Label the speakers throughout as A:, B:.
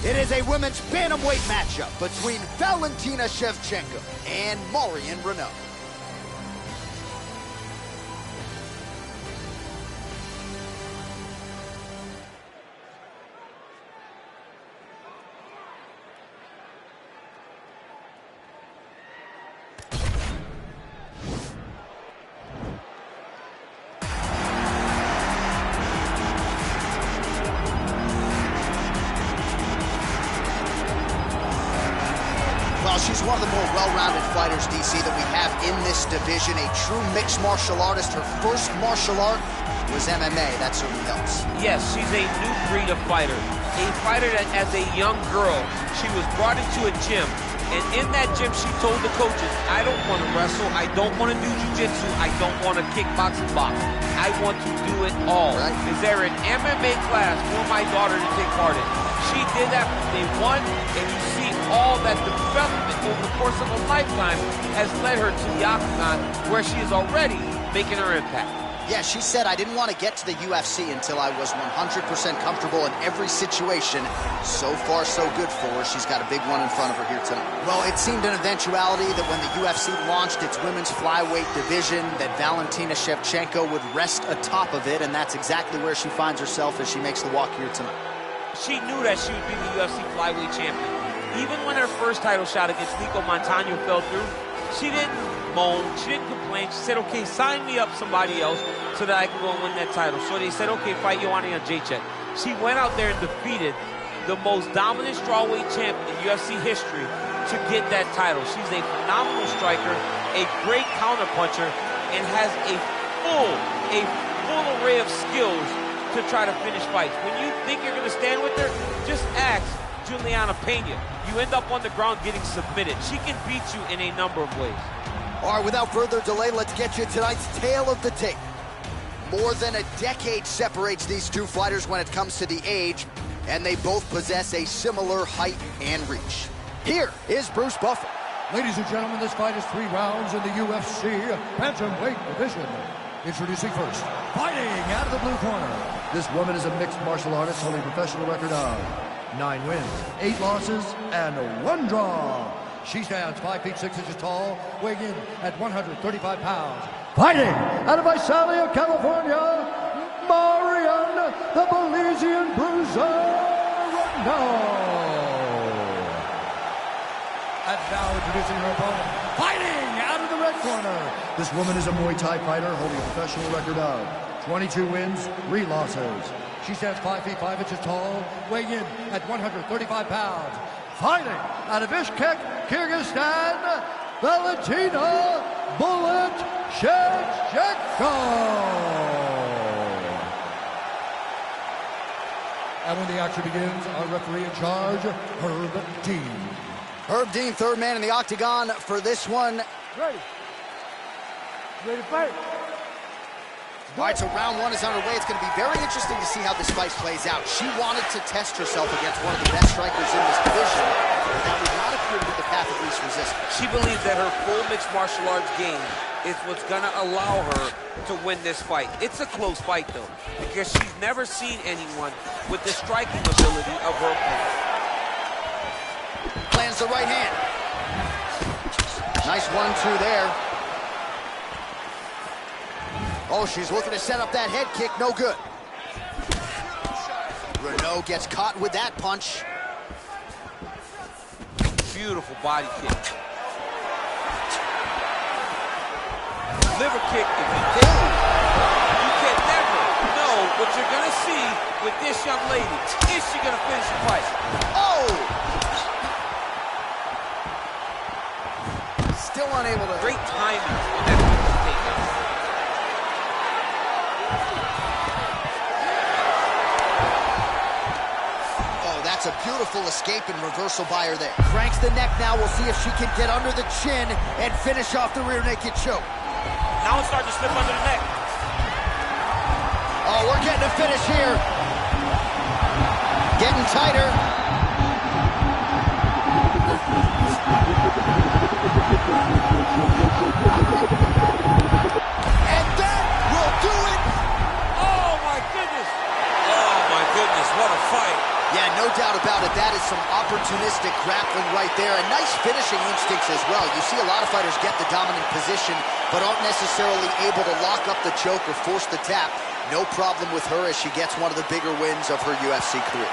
A: It is a women's bantamweight matchup between Valentina Shevchenko and Marion Renaud. Well, she's one of the more well-rounded fighters, DC, that we have in this division. A true mixed martial artist. Her first martial art was MMA. That certainly helps.
B: Yes, she's a new breed of fighter. A fighter that, as a young girl, she was brought into a gym. And in that gym, she told the coaches, I don't want to wrestle. I don't want to do jiu-jitsu. I don't want to kickbox and box. I want to do it all. Right. Is there an MMA class for my daughter to take part in? She did that from day one, and you see all that development over the course of a lifetime has led her to the octagon, where she is already making her impact.
A: Yeah, she said, I didn't want to get to the UFC until I was 100% comfortable in every situation. So far, so good for her. She's got a big one in front of her here tonight. Well, it seemed an eventuality that when the UFC launched its women's flyweight division, that Valentina Shevchenko would rest atop of it, and that's exactly where she finds herself as she makes the walk here tonight.
B: She knew that she would be the UFC flyweight champion. Even when her first title shot against Nico Montano fell through, she didn't moan, she didn't complain. She said, okay, sign me up somebody else so that I can go and win that title. So they said, okay, fight Joanna Jędrzejczyk. She went out there and defeated the most dominant strawweight champ in UFC history to get that title. She's a phenomenal striker, a great counterpuncher, and has a full array of skills to try to finish fights. When you think you're going to stand with her, just ask Juliana Pena. You end up on the ground getting submitted. She can beat you in a number of ways.
A: All right, without further delay, let's get you tonight's tale of the tape. More than a decade separates these two fighters when it comes to the age, and they both possess a similar height and reach. Here is Bruce Buffer.
C: Ladies and gentlemen, this fight is 3 rounds in the UFC bantamweight division. Introducing first, fighting out of the blue corner. This woman is a mixed martial artist holding a professional record of 9 wins, 8 losses, and 1 draw. She stands 5 feet 6 inches tall, weighing in at 135 pounds. Fighting out of Visalia, California, Marion, the Belizean Bruiser Renaud. And now introducing her opponent, fighting out of the red corner. This woman is a Muay Thai fighter holding a professional record of 22 wins, 3 losses. She stands 5 feet 5 inches tall, weighing in at 135 pounds. Fighting out of Bishkek, Kyrgyzstan, Valentina "Bullet" Shevchenko. And when the action begins, our referee in charge, Herb Dean.
A: Herb Dean, third man in the octagon for this one.
C: Ready. Ready to fight.
A: All right, so round 1 is underway. It's going to be very interesting to see how this fight plays out. She wanted to test herself against one of the best strikers in this division. That would not appear to be the path of least resistance.
B: She believes that her full mixed martial arts game is what's going to allow her to win this fight. It's a close fight, though, because she's never seen anyone with the striking ability of her opponent.
A: Lands the right hand. Nice 1-2 there. Oh, she's looking to set up that head kick. No good. Renaud gets caught with that punch.
B: Beautiful body kick. Liver kick. If you can never know what you're going to see with this young lady. Is she going to finish the fight?
A: Oh! Still unable to.
B: Great timing on that takedown.
A: That's a beautiful escape and reversal by her there. Cranks the neck now. We'll see if she can get under the chin and finish off the rear naked choke.
B: Now it's starting to slip under the neck.
A: Oh, we're getting a finish here. Getting tighter. And that will do it.
B: Oh, my goodness. Oh, my goodness. What a fight.
A: Yeah, no doubt about it. That is some opportunistic grappling right there, and nice finishing instincts as well. You see a lot of fighters get the dominant position, but aren't necessarily able to lock up the choke or force the tap. No problem with her as she gets one of the bigger wins of her UFC career.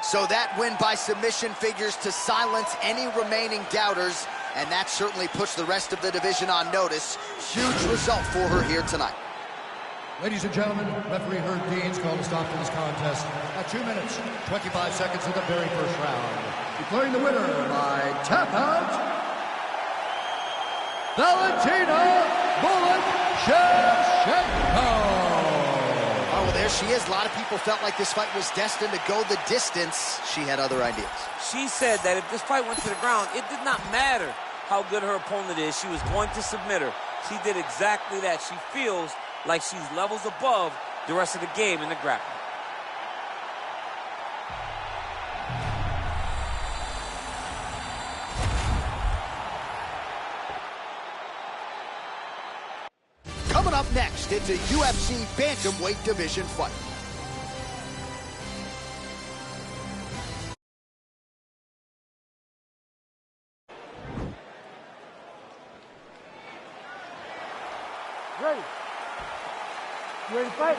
A: So that win by submission figures to silence any remaining doubters, and that certainly puts the rest of the division on notice. Huge result for her here tonight.
C: Ladies and gentlemen, referee Herb Dean's called a stop to this contest at 2 minutes, 25 seconds of the very first round. Declaring the winner by tap out, Valentina Bullet Shevchenko.
A: Oh, well, there she is. A lot of people felt like this fight was destined to go the distance. She had other ideas.
B: She said that if this fight went to the ground, it did not matter how good her opponent is. She was going to submit her. She did exactly that. She feels like she's levels above the rest of the game in the grappling.
A: Coming up next, it's a UFC bantamweight division fight.
D: Ready? You ready to fight?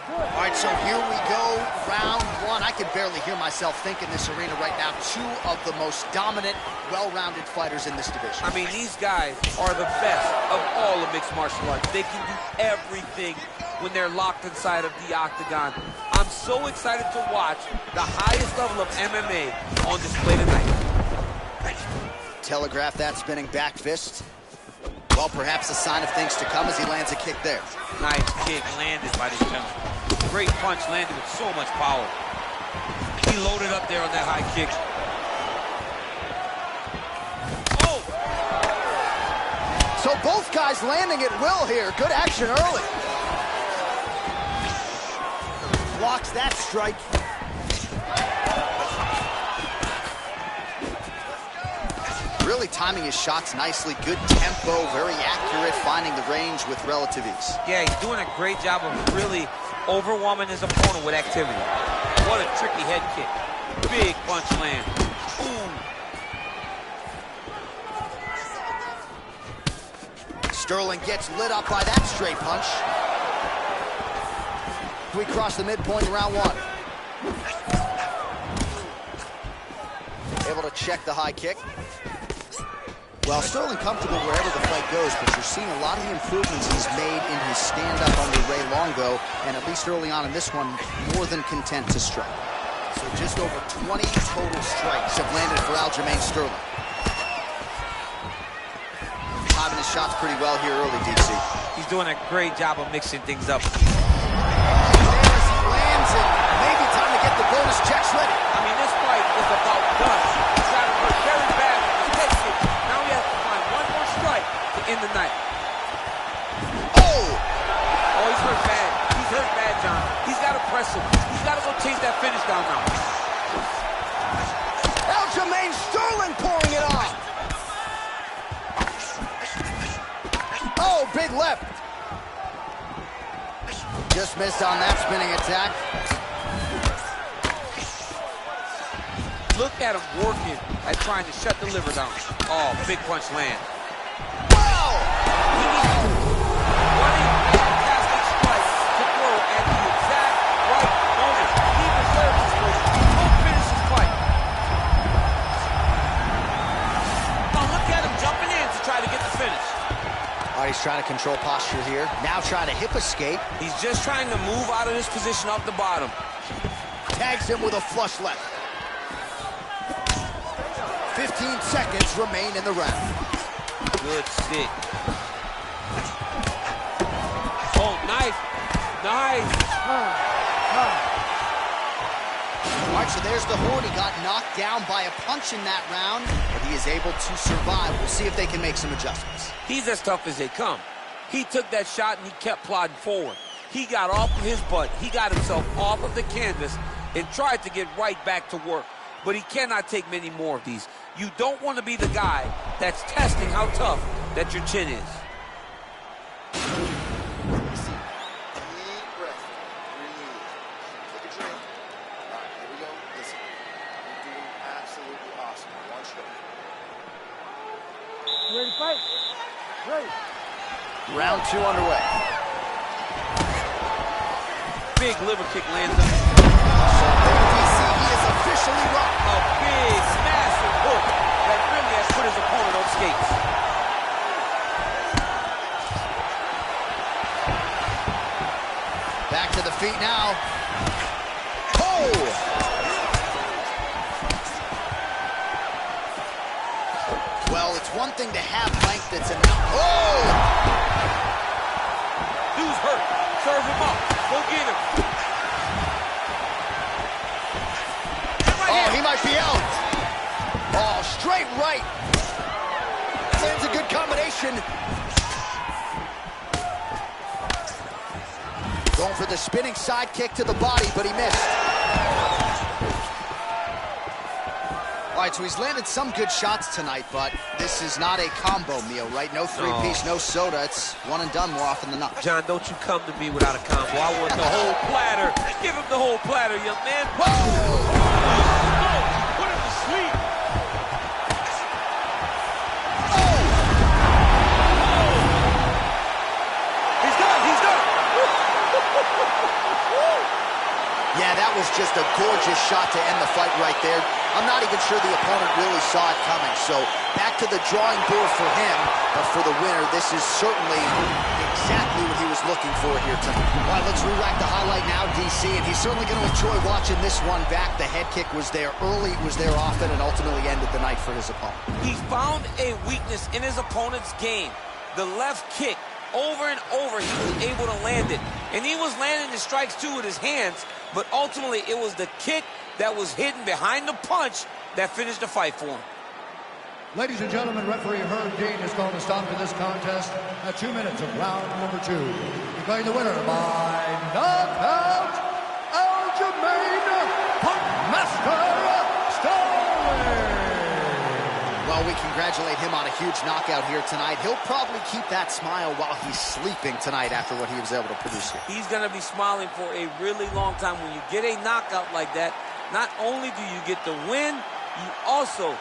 A: All right, so here we go, round one. I can barely hear myself think in this arena right now. Two of the most dominant, well-rounded fighters in this division.
B: I mean, these guys are the best of all of mixed martial arts. They can do everything when they're locked inside of the octagon. I'm so excited to watch the highest level of MMA on display tonight.
A: Telegraph that spinning back fist. Well, perhaps a sign of things to come as he lands a kick there.
B: Nice kick landed by this gentleman. Great punch landed with so much power. He loaded up there on that high kick. Oh!
A: So both guys landing at will here. Good action early. Blocks that strike. Really timing his shots nicely. Good tempo, very accurate, finding the range with relative ease.
B: Yeah, he's doing a great job of really overwhelming his opponent with activity. What a tricky head kick. Big punch land. Ooh.
A: Sterling gets lit up by that straight punch. We cross the midpoint in round one. Able to check the high kick. Well, Sterling comfortable wherever the fight goes, but you're seeing a lot of the improvements he's made in his stand-up under Ray Longo, and at least early on in this one, more than content to strike. So just over 20 total strikes have landed for Aljamain Sterling. Timing his shots pretty well here early, DC.
B: He's doing a great job of mixing things up.
A: There as he lands, and maybe time to get the bonus checks ready.
B: I mean, this fight is about guts. He's got to hurt very bad. He takes it. Now he has to find one more strike to end the night.
A: Oh!
B: Oh, he's hurt bad. He's hurt bad, John. He's got to press him. He's got to go chase that finish down now.
A: Aljamain Sterling pouring it on. Oh, big left. Just missed on that spinning attack.
B: Look at him working at trying to shut the liver down. Oh, big punch land.
A: Wow!
B: He needs running fantastic strike to throw at the exact right moment. He deserves this win. He'll finish his fight. Now look at him jumping in to try to get the finish.
A: All right, he's trying to control posture here. Now trying to hip escape.
B: He's just trying to move out of this position off the bottom.
A: Tags him with a flush left. 15 seconds remain in the round.
B: Good sit. Oh, nice. Nice.
A: All All right, so there's the Horde. He got knocked down by a punch in that round, but he is able to survive. We'll see if they can make some adjustments.
B: He's as tough as they come. He took that shot and he kept plodding forward. He got off of his butt. He got himself off of the canvas and tried to get right back to work. But he cannot take many more of these. You don't want to be the guy that's testing how tough that your chin is.
D: Ready to fight? Ready.
A: Round 2 underway.
B: Big liver kick lands him.
A: So DC, he is officially rocked.
B: A big, massive hook that really has put his opponent on skates.
A: Back to the feet now. Oh! Well, it's one thing to have length that's enough. Oh!
B: Dude's hurt. Serve him up. Go get him.
A: Oh, he might be out. Oh, straight right. Lands a good combination. Going for the spinning side kick to the body, but he missed. All right, so he's landed some good shots tonight, but this is not a combo meal, right? No three-piece, no soda. It's one and done more often than not.
B: John, don't you come to me without a combo. I want the whole platter. Give him the whole platter, young man. Whoa! Put him to sleep.
A: Oh!
B: He's done. He's done.
A: Yeah, that was just a gorgeous shot to end the fight right there. I'm not even sure the opponent really saw it coming. So back to the drawing board for him. But for the winner, this is certainly exactly what he was looking for here tonight. All right, let's re-rack the highlight now, DC. And he's certainly going to enjoy watching this one back. The head kick was there early, was there often, and ultimately ended the night for his opponent.
B: He found a weakness in his opponent's game. The left kick. Over and over, he was able to land it. And he was landing the strikes, too, with his hands. But ultimately, it was the kick that was hidden behind the punch that finished the fight for him.
C: Ladies and gentlemen, referee Herb Dean has called a stop to this contest at 2 minutes of round number 2. Declaring the winner by knockout, Aljamain Punkmaster Sterling.
A: Well, we congratulate him on a huge knockout here tonight. He'll probably keep that smile while he's sleeping tonight after what he was able to produce here.
B: He's going to be smiling for a really long time. When you get a knockout like that, not only do you get the win, you also,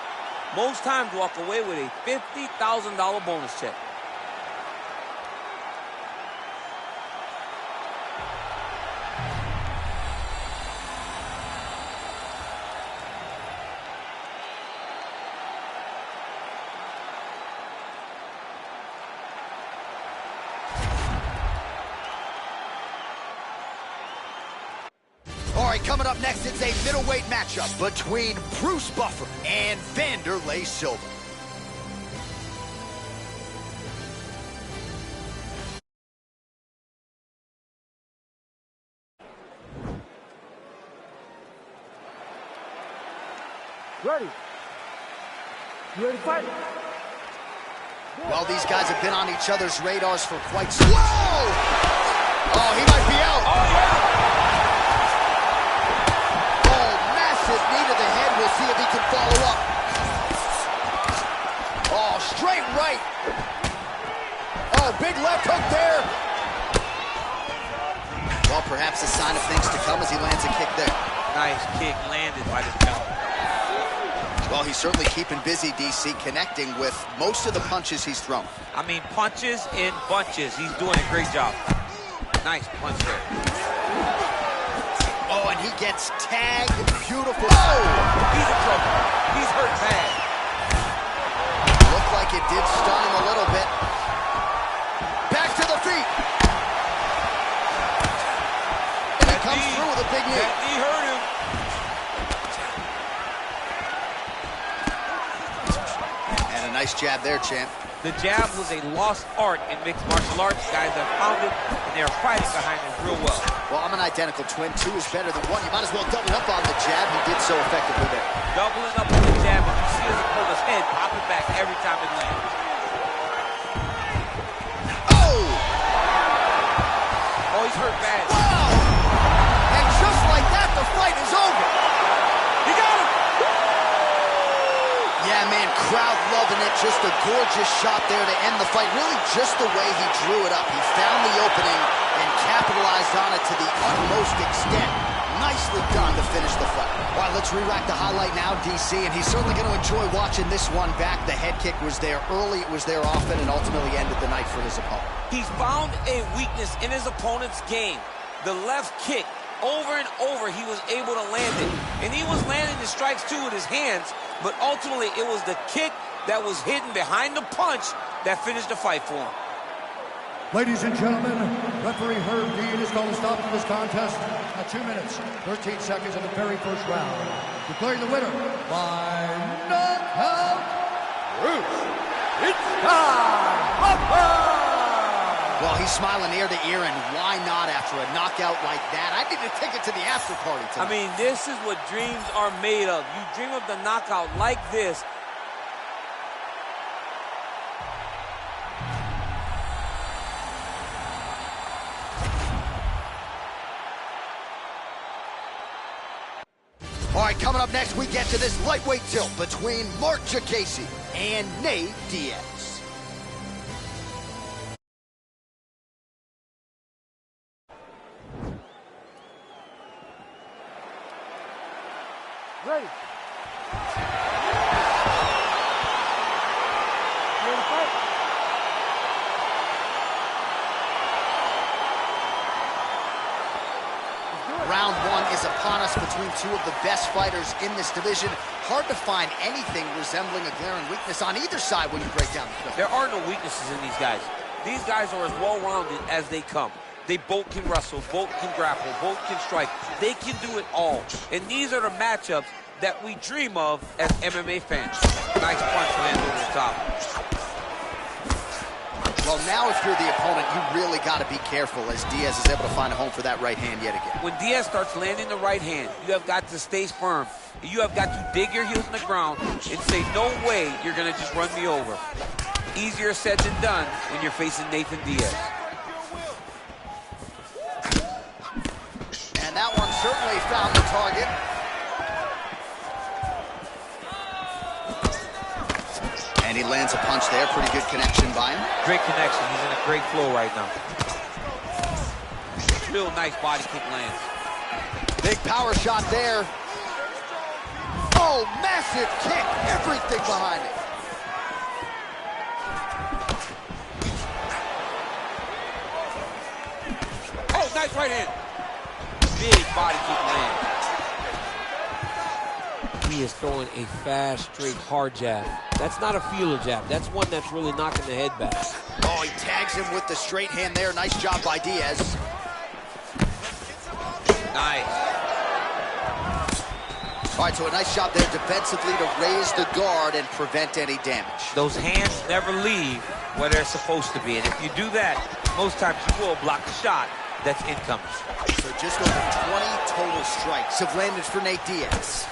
B: most times, walk away with a $50,000 bonus check.
A: All right, coming up next, it's a middleweight matchup between Bruce Buffer and Wanderlei Silva.
D: Ready. You ready to fight?
A: Well, these guys have been on each other's radars for quite some time. Whoa! Oh, he might be out.
B: Oh, yeah.
A: Knee to the head. We'll see if he can follow up. Oh, straight right. Oh, big left hook there. Well, perhaps a sign of things to come as he lands a kick there.
B: Nice kick landed by the gentleman.
A: Well, he's certainly keeping busy, DC, connecting with most of the punches he's thrown.
B: I mean, punches in bunches. He's doing a great job. Nice punch there.
A: Oh, and he gets tagged. Beautiful.
B: Oh! He's in trouble. He's hurt bad.
A: Looked like it did stun him a little bit. Back to the feet. And he comes through with a big knee.
B: That knee hurt him.
A: And a nice jab there, champ.
B: The jab was a lost art in mixed martial arts. Guys have found it, and they're fighting behind it real well.
A: Well, I'm an identical twin. 2 is better than 1. You might as well double up on the jab. He did so effectively there.
B: Doubling up on the jab, and you see his opponent's head pop it back every time it lands.
A: Oh!
B: Oh, he's hurt bad.
A: Wow! And just like that, the fight is over.
B: He got him!
A: Yeah, man, crowd loving it. Just a gorgeous shot there to end the fight. Really just the way he drew it up. He found the opening and capitalized on it to the utmost extent. Nicely done to finish the fight. All right, let's re-rack the highlight now, DC, and he's certainly going to enjoy watching this one back. The head kick was there early, it was there often, and ultimately ended the night for his opponent.
B: He's found a weakness in his opponent's game. The left kick, over and over, he was able to land it. And he was landing the strikes, too, with his hands, but ultimately it was the kick that was hidden behind the punch that finished the fight for him.
C: Ladies and gentlemen, referee Herb Dean has called a stop to this contest at 2 minutes, 13 seconds of the very first round. Declaring the winner by knockout, it's time!
A: Well, he's smiling ear to ear, and why not after a knockout like that? I need to take it to the after party tonight.
B: I mean, this is what dreams are made of. You dream of the knockout like this.
A: All right, coming up next, we get to this lightweight tilt between Mark Jacasey and Nate Diaz.
D: Ready. Ready to fight?
A: Round 1 is upon us between 2 of the best fighters in this division. Hard to find anything resembling a glaring weakness on either side when you break down the film.
B: There are no weaknesses in these guys. These guys are as well-rounded as they come. They both can wrestle, both can grapple, both can strike. They can do it all. And these are the matchups that we dream of as MMA fans. Nice punch lands over the top.
A: Well, now if you're the opponent, you really got to be careful as Diaz is able to find a home for that right hand yet again.
B: When Diaz starts landing the right hand, you have got to stay firm. You have got to dig your heels in the ground and say, no way you're going to just run me over. Easier said than done when you're facing Nathan Diaz.
A: And that one certainly found the target. And he lands a punch there. Pretty good connection by him.
B: Great connection. He's in a great flow right now. Real nice body kick lands.
A: Big power shot there. Oh, massive kick. Everything behind it.
B: Oh, nice right hand. Big body kick lands. He is throwing a fast, straight, hard jab. That's not a feeler jab. That's one that's really knocking the head back.
A: Oh, he tags him with the straight hand there. Nice job by Diaz.
B: Nice.
A: All right, so a nice job there defensively to raise the guard and prevent any damage.
B: Those hands never leave where they're supposed to be. And if you do that, most times you will block the shot that's incoming.
A: So just over 20 total strikes have landed for Nate Diaz.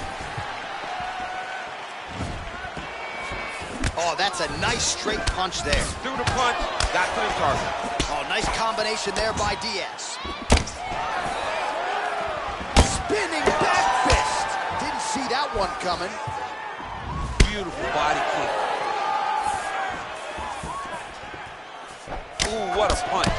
A: Oh, that's a nice straight punch there.
B: Threw the punch, got to the target.
A: Oh, nice combination there by Diaz. Spinning back fist. Didn't see that one coming.
B: Beautiful body kick. Ooh, what a punch.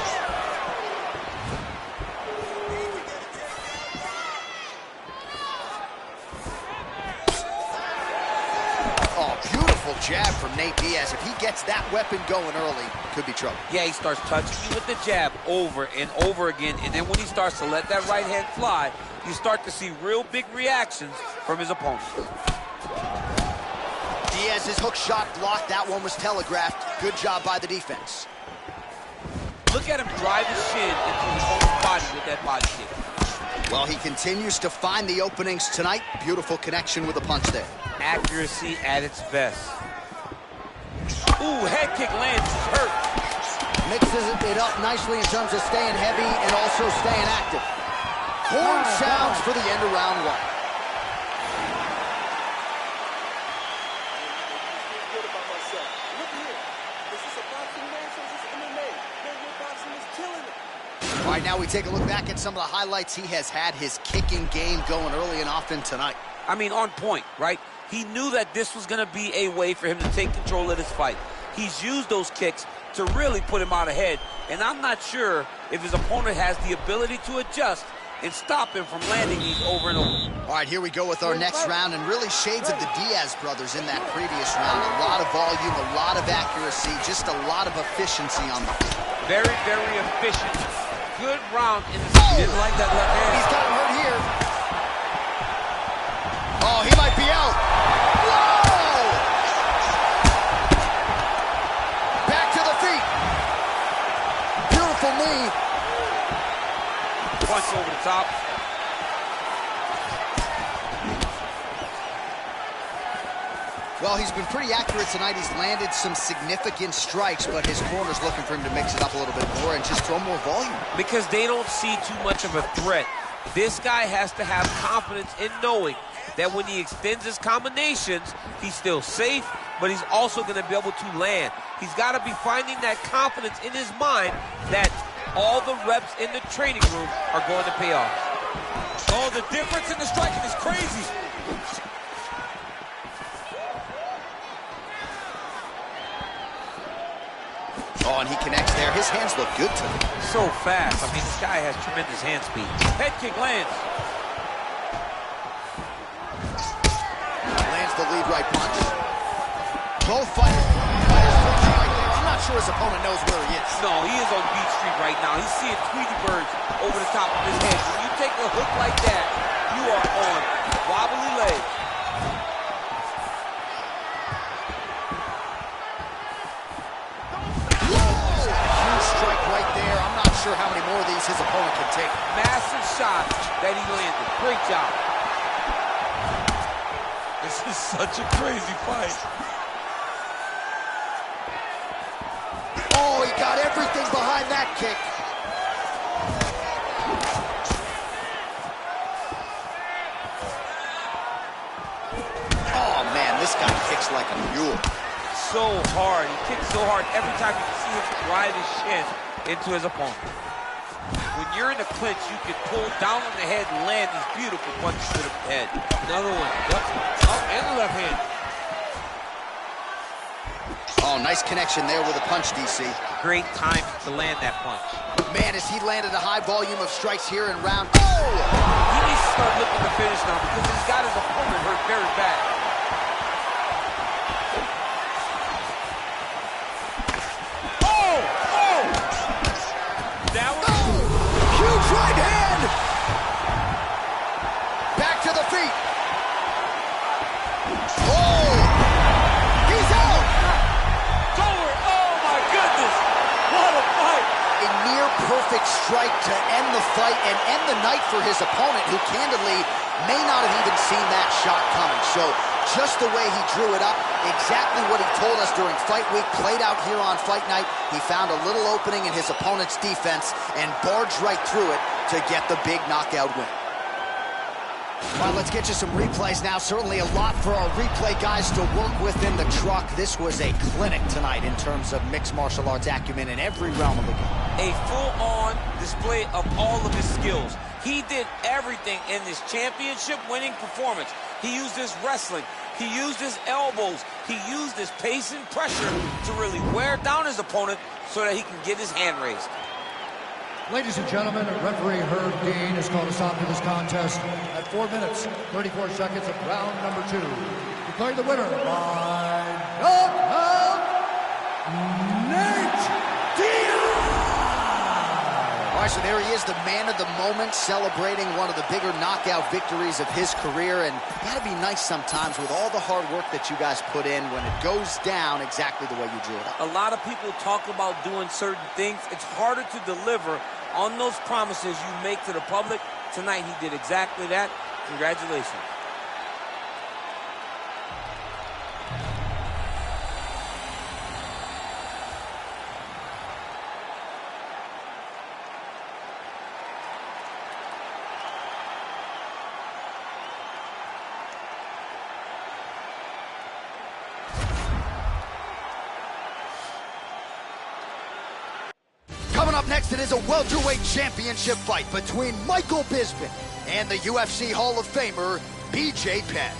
A: Jab from Nate Diaz. If he gets that weapon going early, could be trouble.
B: Yeah, he starts touching you with the jab over and over again, and then when he starts to let that right hand fly, you start to see real big reactions from his opponent.
A: Diaz's hook shot blocked. That one was telegraphed. Good job by the defense.
B: Look at him drive his shin into his own body with that body kick.
A: Well, he continues to find the openings tonight. Beautiful connection with a punch there.
B: Accuracy at its best. Ooh, head kick lands, he's hurt.
A: Mixes it up nicely in terms of staying heavy and also staying active. Horn sounds for the end of round one. All right, now we take a look back at some of the highlights. He has had his kicking game going early and often tonight.
B: I mean, on point, right? He knew that this was going to be a way for him to take control of this fight. He's used those kicks to really put him out ahead, and I'm not sure if his opponent has the ability to adjust and stop him from landing these over and over.
A: All right, here we go with our next round, and really shades of the Diaz brothers in that previous round. A lot of volume, a lot of accuracy, just a lot of efficiency on the field.
B: Very, very efficient. Good round in the didn't like that left hand.
A: He's gotten hurt here. Oh, he might be out. Whoa! Back to the feet. Beautiful knee.
B: Punch over the top.
A: Well, he's been pretty accurate tonight. He's landed some significant strikes, but his corner's looking for him to mix it up a little bit more and just throw more volume.
B: Because they don't see too much of a threat. This guy has to have confidence in knowing that when he extends his combinations, he's still safe, but he's also going to be able to land. He's got to be finding that confidence in his mind that all the reps in the training room are going to pay off. Oh, the difference in the striking is crazy.
A: Oh, and he connects there. His hands look good to him.
B: So fast. I mean, this guy has tremendous hand speed. Head kick lands.
A: Lands the lead right punch. Both fighters right there. I'm not sure his opponent knows where he is.
B: No, he is on Beach Street right now. He's seeing Tweety birds over the top of his head. When you take a hook like that, you are on wobbly legs.
A: How many more of these his opponent can take.
B: Massive shot that he landed. Great job. This is such a crazy fight.
A: Oh, he got everything behind that kick. Oh, man, this guy kicks like a mule.
B: So hard. He kicks so hard every time you can see him drive his shin into his opponent. When you're in a clinch, you can pull down on the head and land these beautiful punches to the head. Another one. Yep. Oh, and the left hand.
A: Oh, nice connection there with a punch, DC.
B: Great time to land that punch.
A: Man, as he landed a high volume of strikes here in round.
B: Oh! He needs to start looking to finish now because he's got his opponent hurt very bad.
A: Right hand! Back to the feet. Oh! He's out!
B: Over! Oh my goodness! What a fight!
A: A near perfect strike to end the fight and end the night for his opponent, who candidly may not have even seen that shot coming. So just the way he drew it up, exactly what he told us during fight week, played out here on fight night. He found a little opening in his opponent's defense and barged right through it to get the big knockout win. All right, let's get you some replays now. Certainly a lot for our replay guys to work with in the truck. This was a clinic tonight in terms of mixed martial arts acumen in every realm of the game.
B: A full-on display of all of his skills. He did everything in this championship-winning performance. He used his wrestling. He used his elbows. He used his pace and pressure to really wear down his opponent so that he can get his hand raised.
C: Ladies and gentlemen, referee Herb Dean has called a stop to this contest at 4 minutes, 34 seconds of round number 2. Declaring the winner by knockout, Nate Diaz!
A: All right, so there he is, the man of the moment, celebrating one of the bigger knockout victories of his career. And gotta be nice sometimes with all the hard work that you guys put in when it goes down exactly the way you drew it up.
B: A lot of people talk about doing certain things. It's harder to deliver on those promises you make to the public. Tonight he did exactly that. Congratulations.
A: Up next, it is a welterweight championship fight between Michael Bisping and the UFC Hall of Famer, BJ Penn.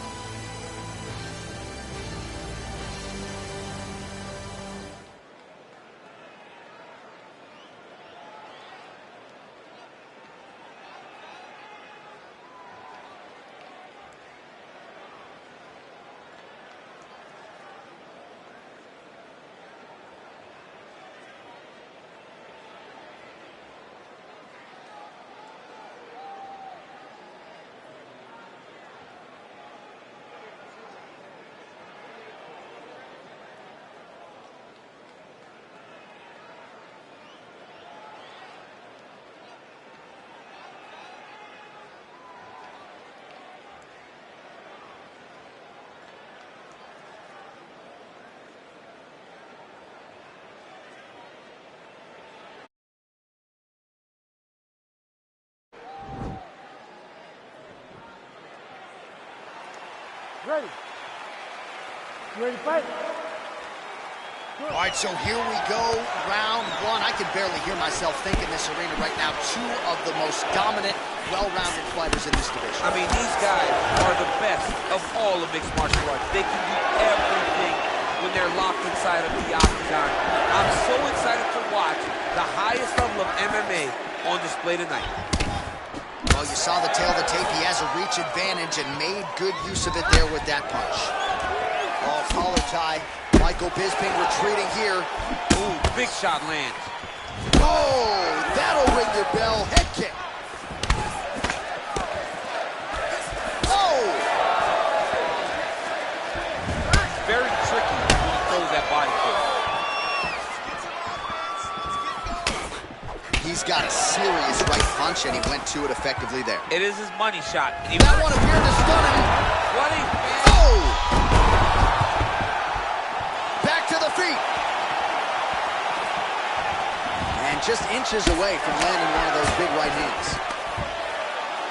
D: Ready. You ready to fight?
A: All right, so here we go, round one. I can barely hear myself think in this arena right now. Two of the most dominant, well-rounded fighters in this division.
B: I mean, these guys are the best of all of mixed martial arts. They can do everything when they're locked inside of the octagon. I'm so excited to watch the highest level of MMA on display tonight.
A: Well, you saw the tail of the tape. He has a reach advantage and made good use of it there with that punch. Oh, collar tie. Michael Bisping retreating here.
B: Ooh, big shot lands.
A: Oh, that'll ring your bell. Head kick. Oh!
B: Very tricky when he throws that body kick.
A: He's got a serious right punch, and he went to it effectively there.
B: It is his money shot.
A: That one appeared to stun him.
B: What a...
A: Oh! Back to the feet. And just inches away from landing one of those big right hands.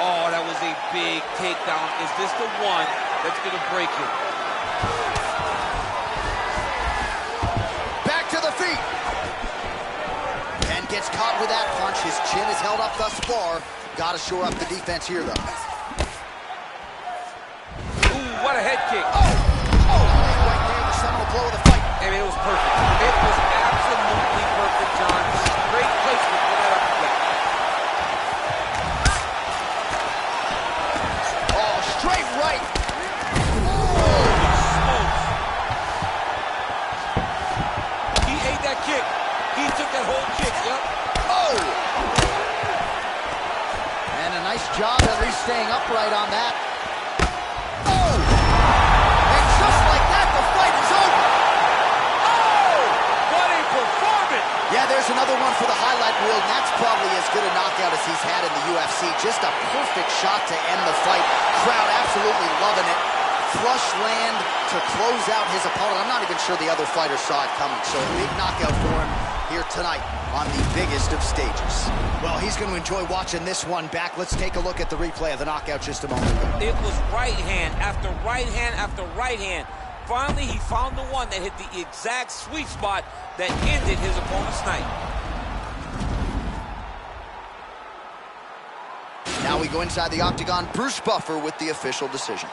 B: Oh, that was a big takedown. Is this the one that's going to break him?
A: Back to the feet. And gets caught with that punch. His chin is held up thus far. Got to shore up the defense here, though.
B: Ooh, what a head kick.
A: Oh! Oh! Right there, the seminal blow of the fight.
B: I mean, it was perfect. It was absolutely perfect, John. Great placement right up the back.
A: Oh, straight right.
B: Holy smokes. He ate that kick. He took that whole kick, yep.
A: Oh! And a nice job at least staying upright on that. Oh! And just like that, the fight is over.
B: Oh! What a performance!
A: Yeah, there's another one for the highlight reel, and that's probably as good a knockout as he's had in the UFC. Just a perfect shot to end the fight. Crowd absolutely loving it. Flush land to close out his opponent. I'm not even sure the other fighter saw it coming, so a big knockout for him here tonight on the biggest of stages. Well, he's going to enjoy watching this one back. Let's take a look at the replay of the knockout just a moment ago.
B: It was right hand after right hand after right hand. Finally, he found the one that hit the exact sweet spot that ended his opponent's night.
A: Now we go inside the octagon. Bruce Buffer with the official decision.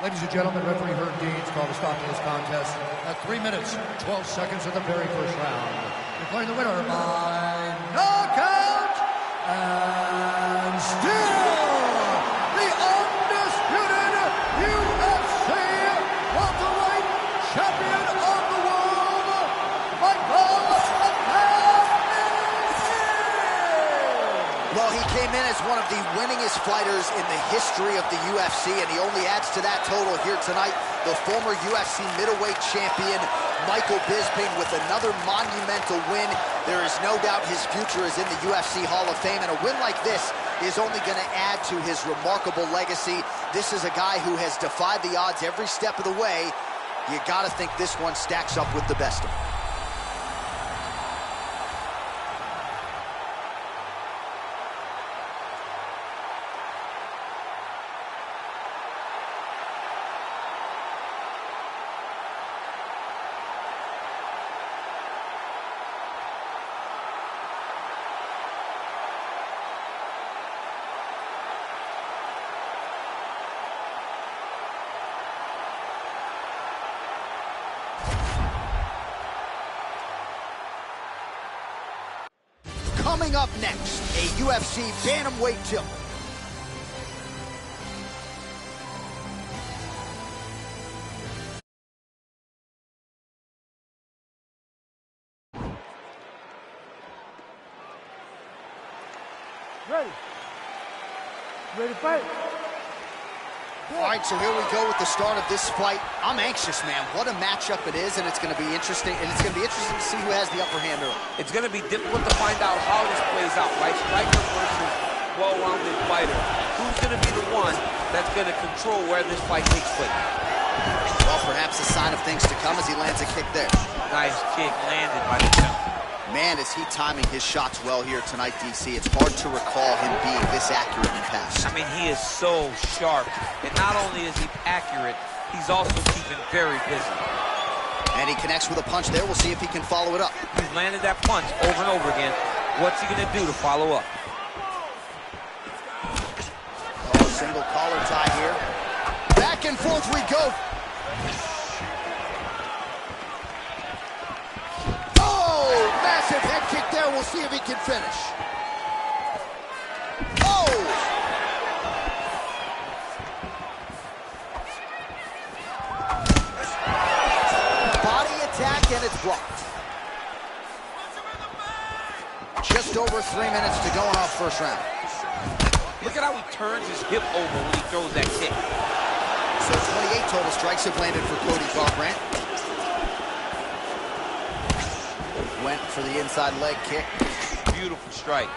C: Ladies and gentlemen, referee Herb Deans called a stop to this contest at 3 minutes, 12 seconds of the very first round. Declaring the winner by knockout and still the undisputed UFC welterweight champion of the world, Michael Penn.
A: Well, he came in as one of the winningest fighters in the history of the UFC, and he only adds to that total here tonight. The former UFC middleweight champion, Michael Bisping, with another monumental win. There is no doubt his future is in the UFC Hall of Fame, and a win like this is only going to add to his remarkable legacy. This is a guy who has defied the odds every step of the way. You got to think this one stacks up with the best of them. Coming up next, a UFC bantamweight tilt.
D: Ready. Ready to fight?
A: All right, so here we go with the start of this fight. I'm anxious, man. What a matchup it is, and it's going to be interesting. And it's going to be interesting to see who has the upper hand early.
B: It's going to be difficult to find out how this plays out, right? Striker versus well-rounded fighter. Who's going to be the one that's going to control where this fight takes place?
A: Well, perhaps a sign of things to come as he lands a kick there.
B: Nice kick landed by the gentleman.
A: Man, is he timing his shots well here tonight, DC. It's hard to recall him being this accurate in the past.
B: I mean, he is so sharp. And not only is he accurate, he's also keeping very busy.
A: And he connects with a punch there. We'll see if he can follow it up.
B: He's landed that punch over and over again. What's he going to do to follow up?
A: Oh, single collar tie here. Back and forth we go. Massive head kick there. We'll see if he can finish. Oh! Body attack, and it's blocked. Just over 3 minutes to go in our first round.
B: Look at how he turns his hip over when he throws that kick.
A: So 28 total strikes have landed for Cody Garbrandt. Went for the inside leg kick.
B: Beautiful strike.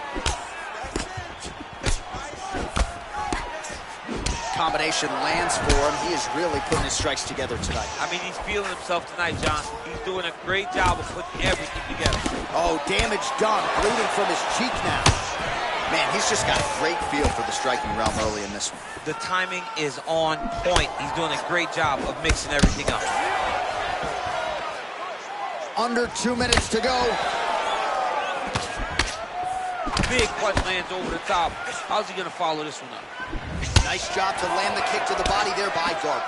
A: Combination lands for him. He is really putting his strikes together tonight.
B: I mean, he's feeling himself tonight, John. He's doing a great job of putting everything together.
A: Oh, damage done. Bleeding from his cheek now. Man, he's just got a great feel for the striking realm early in this one.
B: The timing is on point. He's doing a great job of mixing everything up.
A: Under 2 minutes to go.
B: Big punch lands over the top. How's he going to follow this one up?
A: Nice job to land the kick to the body there by Garbrandt.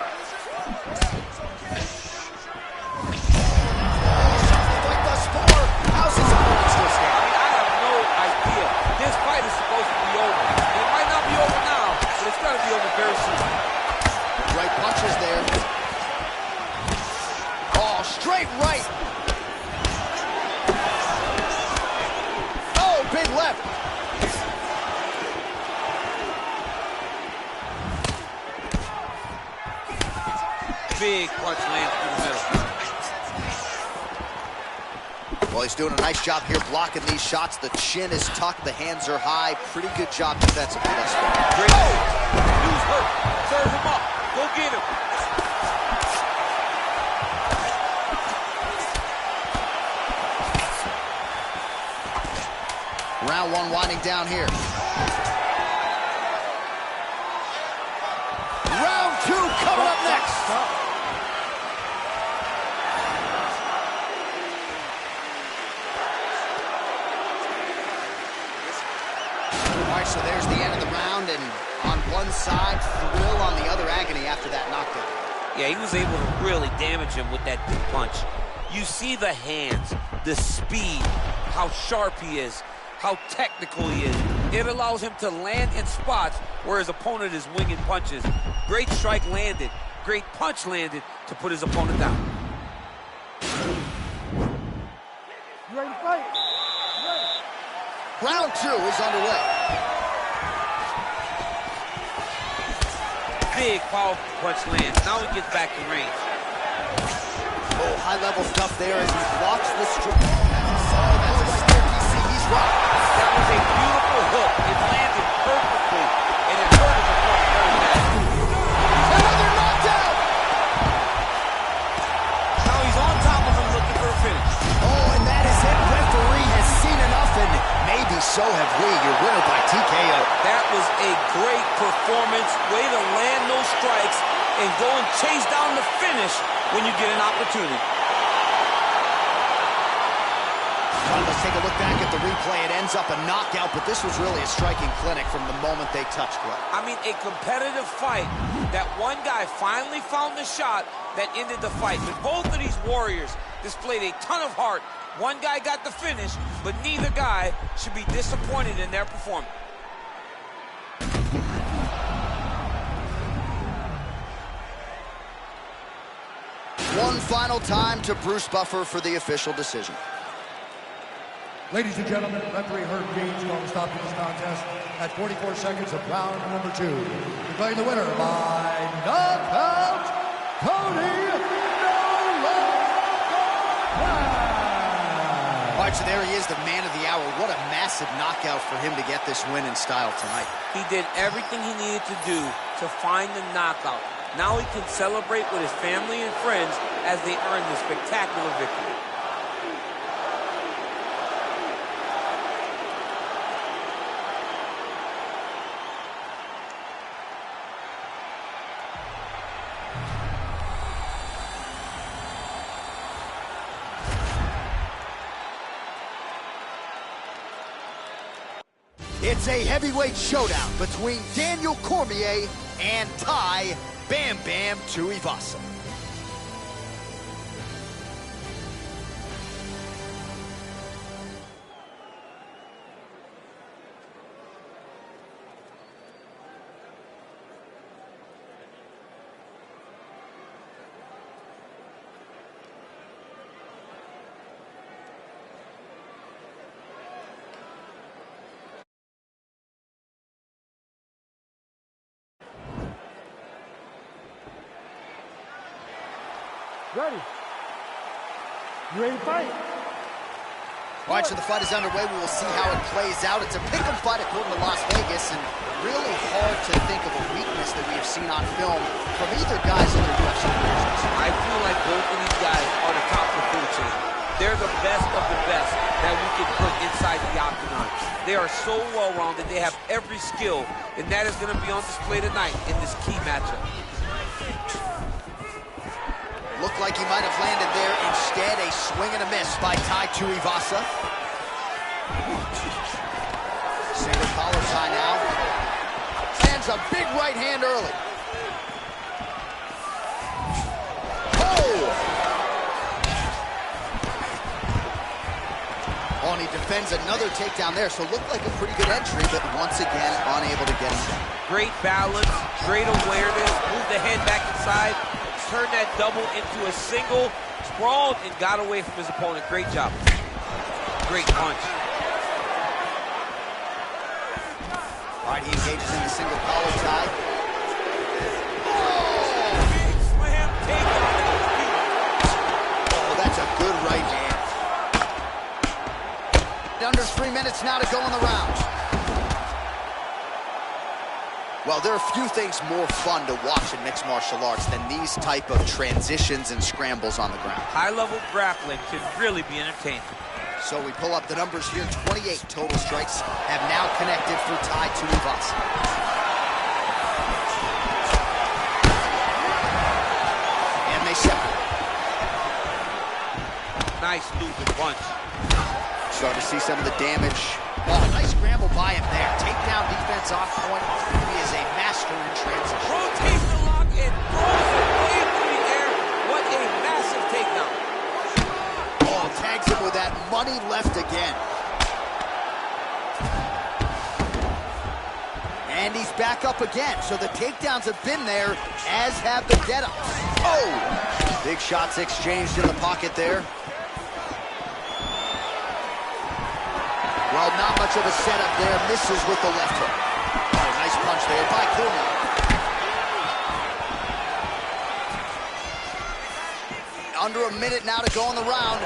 A: Like the score. How's his opponent still standing?
B: I have no idea. This fight is supposed to be over. It might not be over now, but it's going to be over very soon.
A: Right punches there. Oh, straight right. Oh, big left.
B: Big punch lands through the middle.
A: Well, he's doing a nice job here blocking these shots. The chin is tucked, the hands are high. Pretty good job defensively thus far.
B: Great. Dude's hurt. Serve him up. Go get him.
A: Round one winding down here. Round two coming up next. All right, so there's the end of the round, and on one side, thrill, on the other, agony after that knockdown.
B: Yeah, he was able to really damage him with that big punch. You see the hands, the speed, how sharp he is, how technical he is. It allows him to land in spots where his opponent is winging punches. Great strike landed, great punch landed to put his opponent down.
D: You ready to fight? Ready.
A: Round two is underway.
B: Big, powerful punch lands. Now he gets back to range.
A: Oh, high-level stuff there as he blocks the strike. That's right there, DC. He's right.
B: That was a beautiful hook. It landed perfectly, and it hurt his opponent very badly.
A: Another knockdown.
B: Now he's on top of him looking for a finish.
A: Oh, and that is it. Referee has seen enough, and maybe so have we. Your winner by TKO.
B: That was a great performance. Way to land those strikes and go and chase down the finish when you get an opportunity.
A: Well, let's take a look back at the replay. It ends up a knockout, but this was really a striking clinic from the moment they touched blood.
B: I mean, a competitive fight that one guy finally found the shot that ended the fight. But both of these warriors displayed a ton of heart One guy got the finish, but neither guy should be disappointed in their performance.
A: One final time to Bruce Buffer for the official decision.
C: Ladies and gentlemen, referee Herb Dean's going to stop this contest at 44 seconds of round number 2. Declaring the winner by knockout, Cody.
A: All right, so there he is, the man of the hour. What a massive knockout for him to get this win in style tonight.
B: He did everything he needed to do to find the knockout. Now he can celebrate with his family and friends as they earn this spectacular victory.
A: It's a heavyweight showdown between Daniel Cormier and Tai Bam Bam Tuivasa.
D: Ready. You ready to fight?
A: All right, so the fight is underway. We will see how it plays out. It's a pick'em fight according to Las Vegas, and really hard to think of a weakness that we have seen on film from either guys in their UFC careers.
B: I feel like both of these guys are the top of the food chain. They're the best of the best that we can put inside the octagon. They are so well-rounded. They have every skill, and that is going to be on display tonight in this key matchup.
A: Looked like he might have landed there. Instead, a swing and a miss by Tai Tuivasa. Single collar tie now. Lands a big right hand early. Oh, and he defends another takedown there, so looked like a pretty good entry, but once again, unable to get him down.
B: Great balance, great awareness, moved the head back inside, turned that double into a single, sprawled, and got away from his opponent. Great job. Great punch.
A: All right, he engages in the single collar tie.
B: Big slam takedown.
A: Oh, that's a good right hand. Under 3 minutes now to go in the round. Well, there are a few things more fun to watch in mixed martial arts than these type of transitions and scrambles on the ground.
B: High-level grappling can really be entertaining.
A: So we pull up the numbers here. 28 total strikes have now connected for Tai Tuivasa. And they separate.
B: Nice looping punch.
A: Starting to see some of the damage. Oh, nice scramble by him there. Takedown defense off point. He is a master in transition.
B: Rotates the lock and throws it way through the air. What a massive takedown.
A: Oh, tags him with that money left again. And he's back up again. So the takedowns have been there, as have the get-ups. Oh! Big shots exchanged in the pocket there. Well, not much of a setup there. Misses with the left hook. Oh, nice punch there by Cormier. Under a minute now to go in the round.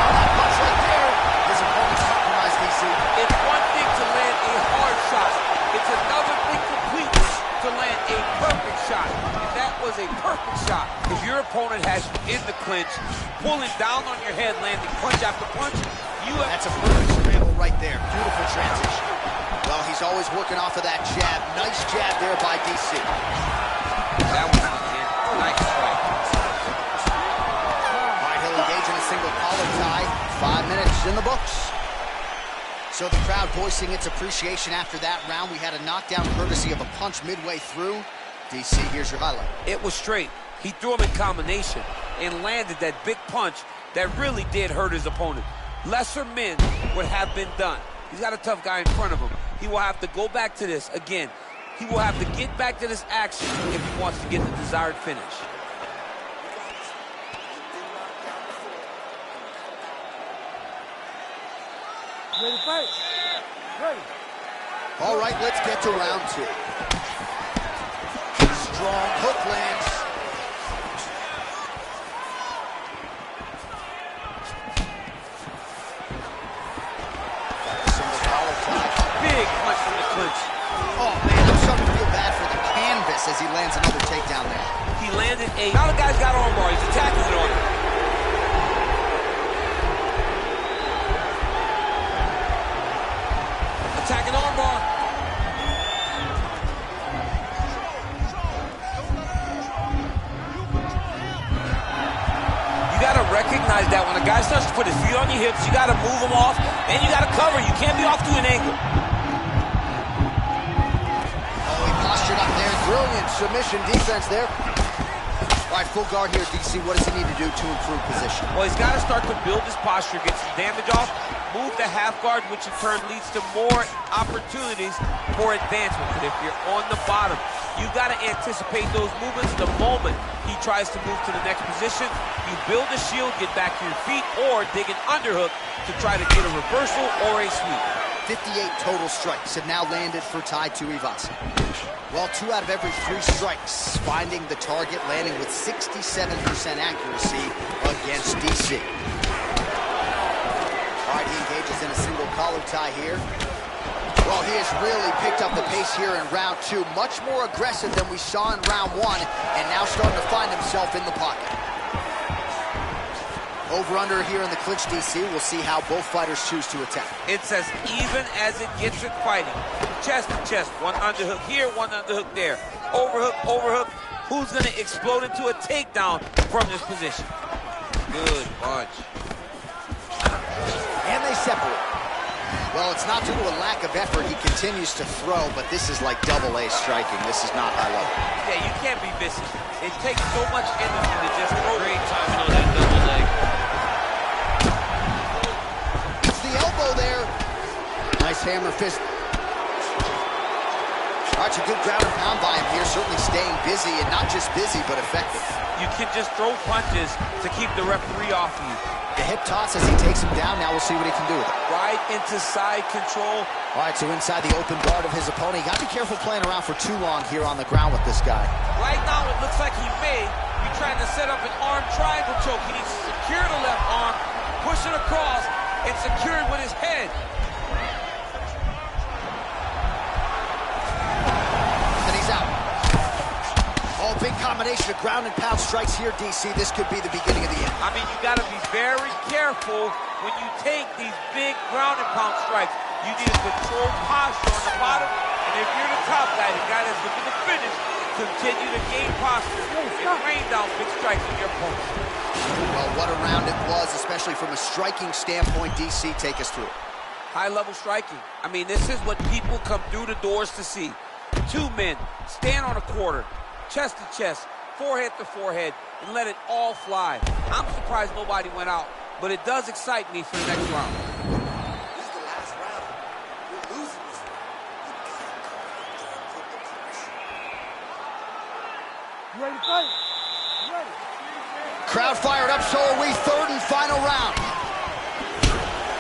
A: That punch right there. His opponent's compromised, DC.
B: It's one thing to land a hard shot. It's another thing completely to land a perfect shot. And that was a perfect shot. If your opponent has you in the clinch, pulling down on your head, landing punch after punch, you have...
A: That's a perfect scramble right there. Beautiful transition. Well, he's always working off of that jab. Nice jab there by DC.
B: That was in. Nice strike.
A: All right, he'll engage in a single collar tie. 5 minutes in the books. So the crowd voicing its appreciation after that round. We had a knockdown courtesy of a punch midway through. DC, here's your highlight.
B: It was straight. He threw him in combination, and landed that big punch that really did hurt his opponent. Lesser men would have been done. He's got a tough guy in front of him. He will have to go back to this again. He will have to get back to this action if he wants to get the desired finish.
D: Ready to fight? Ready.
A: All right, let's get to round 2. Strong hook lands. Single collar tie.
B: Big punch from the clinch.
A: Oh, man, I'm starting to feel bad for the canvas as he lands another takedown there.
B: He landed a... Now the guy's got armbar. He's attacking it on him. Attacking armbar. You gotta recognize that when a guy starts to put his feet on your hips, you gotta move him off, and you gotta cover. You can't be off to an angle.
A: Oh, he postured up there. Brilliant submission defense there. All right, full guard here, DC. What does he need to do to improve position?
B: Well, he's got to start to build his posture, get some damage off, move the half guard, which in turn leads to more opportunities for advancement. But if you're on the bottom, you've got to anticipate those movements the moment he tries to move to the next position. You build a shield, get back to your feet, or dig an underhook to try to get a reversal or a sweep.
A: 58 total strikes have now landed for Tai Tuivasa. Well, 2 out of every 3 strikes, finding the target, landing with 67% accuracy against DC. All right, he engages in a single collar tie here. Well, he has really picked up the pace here in round 2. Much more aggressive than we saw in round 1, and now starting to find himself in the pocket. Over-under here in the clinch, DC. We'll see how both fighters choose to attack.
B: It's as even as it gets in fighting. Chest to chest, one underhook here, one underhook there. Overhook, overhook. Who's going to explode into a takedown from this position? Good punch.
A: And they separate. Well, it's not due to a lack of effort. He continues to throw, but this is like double-A striking. This is not high level.
B: Yeah, you can't be missing. It takes so much energy to just throw. Great timing on that double leg.
A: It's the elbow there. Nice hammer fist. All right, a good ground and pound by him here. Certainly staying busy, and not just busy, but effective.
B: You can just throw punches to keep the referee off of you.
A: The hip toss as he takes him down. Now we'll see what he can do with it.
B: Right into side control.
A: All right, so inside the open guard of his opponent. You got to be careful playing around for too long here on the ground with this guy.
B: Right now, it looks like he may be trying to set up an arm triangle choke. He needs to secure the left arm, push it across, and secure it with his head.
A: And he's out. Oh, big combination of ground and pound strikes here, DC. This could be the beginning of the end.
B: I mean, you got to be very careful when you take these big ground and pound strikes. You need to control posture on the bottom, and if you're the top guy, the guy that's looking to finish, continue to gain posture and rain down big strikes on your opponent.
A: Well, what a round it was, especially from a striking standpoint. DC, take us through it.
B: High-level striking. I mean, this is what people come through the doors to see. 2 men stand on a quarter, chest to chest, forehead to forehead, and let it all fly. I'm surprised nobody went out, but it does excite me for the next round.
E: This is the last round. You're losing this round.
D: You ready to fight? You ready?
A: Crowd fired up, so are we. 3rd and final round.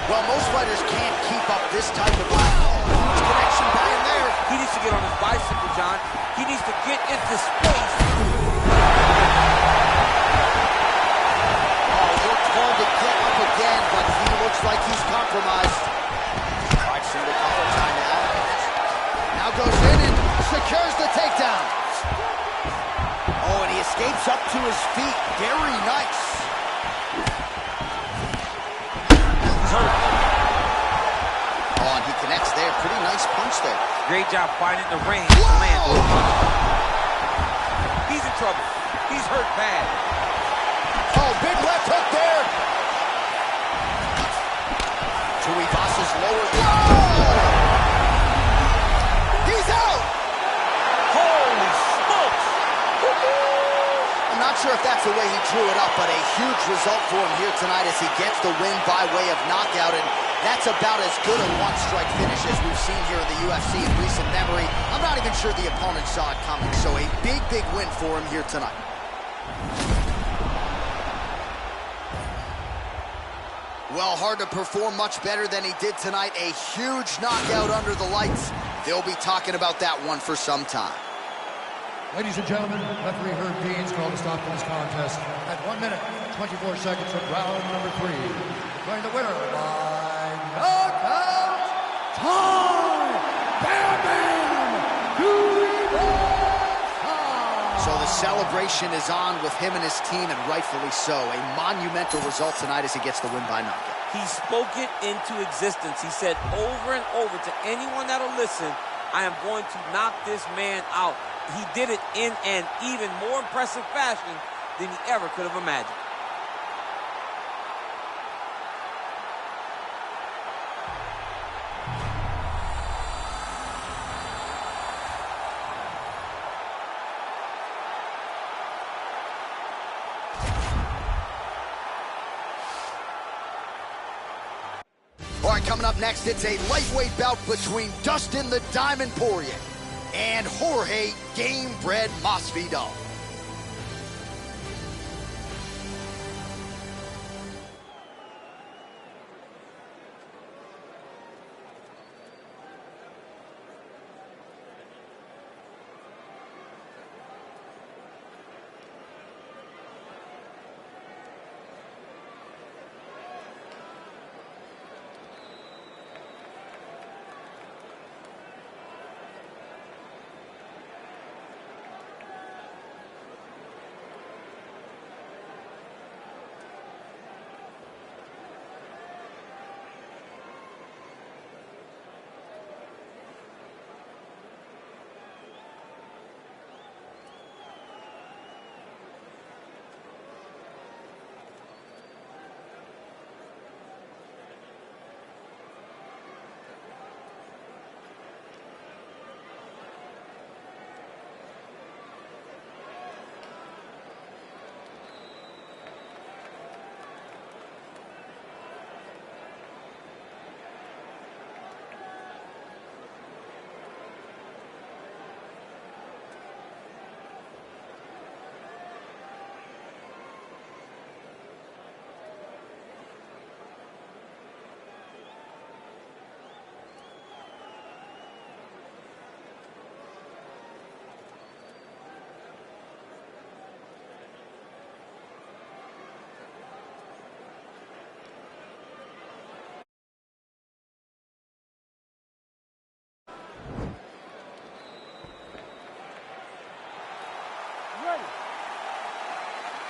A: Well, most fighters can't keep up this type of connection by him there.
B: He needs to get on his bicycle, John. He needs to get into space.
A: Oh, worked hard to get up again, but he looks like he's compromised. All right, single collar tie now. Now goes in and secures the takedown. Oh, and he escapes up to his feet. Very nice.
B: He's hurt.
A: Oh, and he connects there. Pretty nice punch there.
B: Great job finding the range to land those punches. He's in trouble. He's hurt bad.
A: Oh, big left hook there. Tuivasa's lower. Oh! He's out!
B: Holy smokes!
A: I'm not sure if that's the way he drew it up, but a huge result for him here tonight as he gets the win by way of knockout, and that's about as good a one-strike finish as we've seen here in the UFC in recent memory. I'm not even sure the opponent saw it coming, so a big, big win for him here tonight. Well, hard to perform much better than he did tonight. A huge knockout under the lights. They'll be talking about that one for some time.
C: Ladies and gentlemen, referee Herb Dean's called a stop to this contest at 1 minute, 24 seconds of round number 3. Declaring the winner by knockout, time! Bam, bam!
A: So the celebration is on with him and his team, and rightfully so. A monumental result tonight as he gets the win by knockout.
B: He spoke it into existence. He said over and over to anyone that'll listen, I am going to knock this man out. He did it in an even more impressive fashion than he ever could have imagined.
A: All right, coming up next, it's a lightweight bout between Dustin the Diamond Poirier and Jorge Gamebred Masvidal.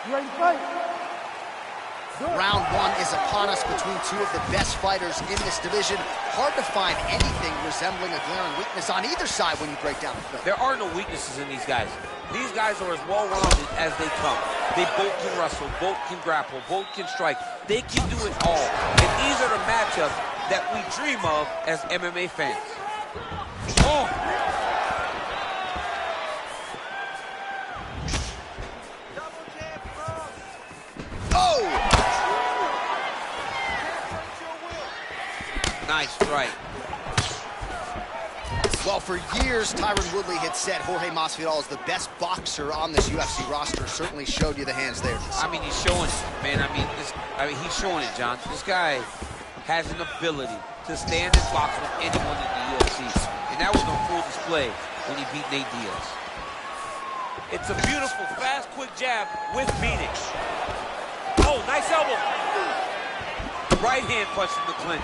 D: You ready to fight?
A: Round 1 is upon us between two of the best fighters in this division. Hard to find anything resembling a glaring weakness on either side when you break down the film.
B: There are no weaknesses in these guys. These guys are as well-rounded as they come. They both can wrestle, both can grapple, both can strike. They can do it all. And these are the matchups that we dream of as MMA fans. Oh! Nice strike.
A: Well, for years, Tyron Woodley had said Jorge Masvidal is the best boxer on this UFC roster. Certainly showed you the hands there.
B: I mean, he's showing it, man. I mean, he's showing it, John. This guy has an ability to stand and box with anyone in the UFC. And that was on full display when he beat Nate Diaz. It's a beautiful, fast, quick jab with meaning. Oh, nice elbow. Right hand punch in the clinch.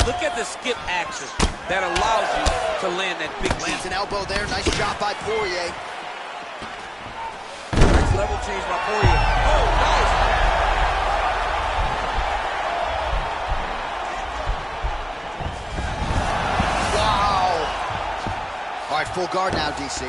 B: Look at the skip action that allows you to land that big
A: Lands an elbow there. Nice job by Poirier.
B: Nice level change by Poirier. Oh, nice.
A: Wow. All right, full guard now, DC.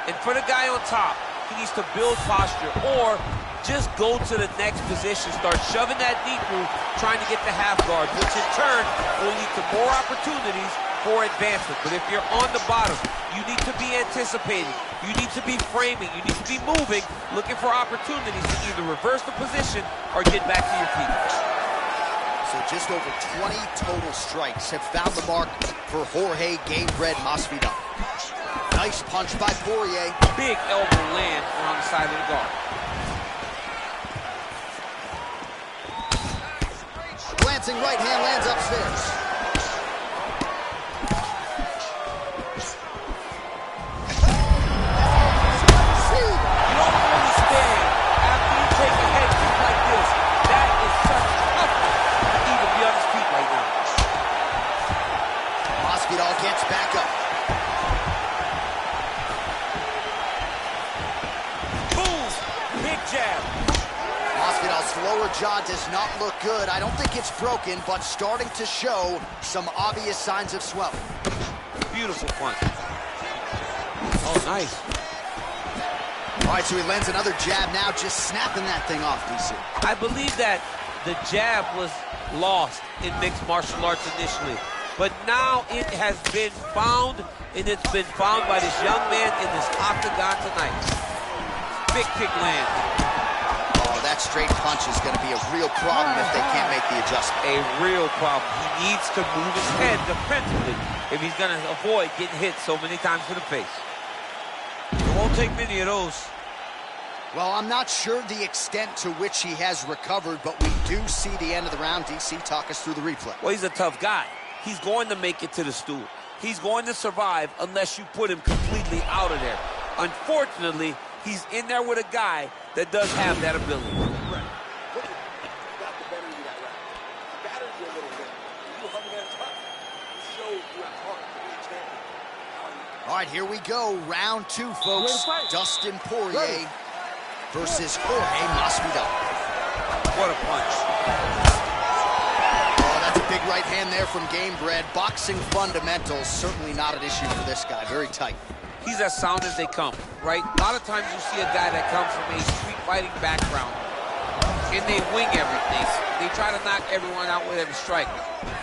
B: And for the guy on top, he needs to build posture or just go to the next position, start shoving that knee through, trying to get the half guard, which in turn will lead to more opportunities for advancement. But if you're on the bottom, you need to be anticipating. You need to be framing. You need to be moving, looking for opportunities to either reverse the position or get back to your feet.
A: So just over 20 total strikes have found the mark for Jorge Gamebred Masvidal. Nice punch by Poirier.
B: Big elbow land on the side of the guard.
A: Glancing right hand lands upstairs.
B: You don't understand after you take a head kick like this. That is such toughness to even be on his feet right now.
A: Masvidal gets back up.
B: Boom! Big jab.
A: Masvidal's lower jaw does not look good. I don't think it's broken, but starting to show some obvious signs of swelling.
B: Beautiful punch. Oh, nice.
A: All right, so he lands another jab now, just snapping that thing off, DC.
B: I believe that the jab was lost in mixed martial arts initially, but now it has been found, and it's been found by this young man in this octagon tonight. Big kick land.
A: Oh, that straight punch is going to be a real problem if they can't make the adjustment.
B: A real problem. He needs to move his head defensively if he's going to avoid getting hit so many times to the face. It won't take many of those.
A: Well, I'm not sure the extent to which he has recovered, but we do see the end of the round. DC, talk us through the replay.
B: Well, he's a tough guy. He's going to make it to the stool. He's going to survive unless you put him completely out of there. Unfortunately, he's in there with a guy that does have that ability.
E: Right. Look at you got the better of you that round. You battered you a little bit. You hung there tough. You showed you have heart to be a champion.
A: All right, here we go. Round two, folks. Dustin Poirier versus Jorge Masvidal.
B: What a punch.
A: Oh, that's a big right hand there from Gamebred. Boxing fundamentals, certainly not an issue for this guy. Very tight.
B: He's as sound as they come, right? A lot of times you see a guy that comes from a street fighting background, and they wing everything. They try to knock everyone out with every strike.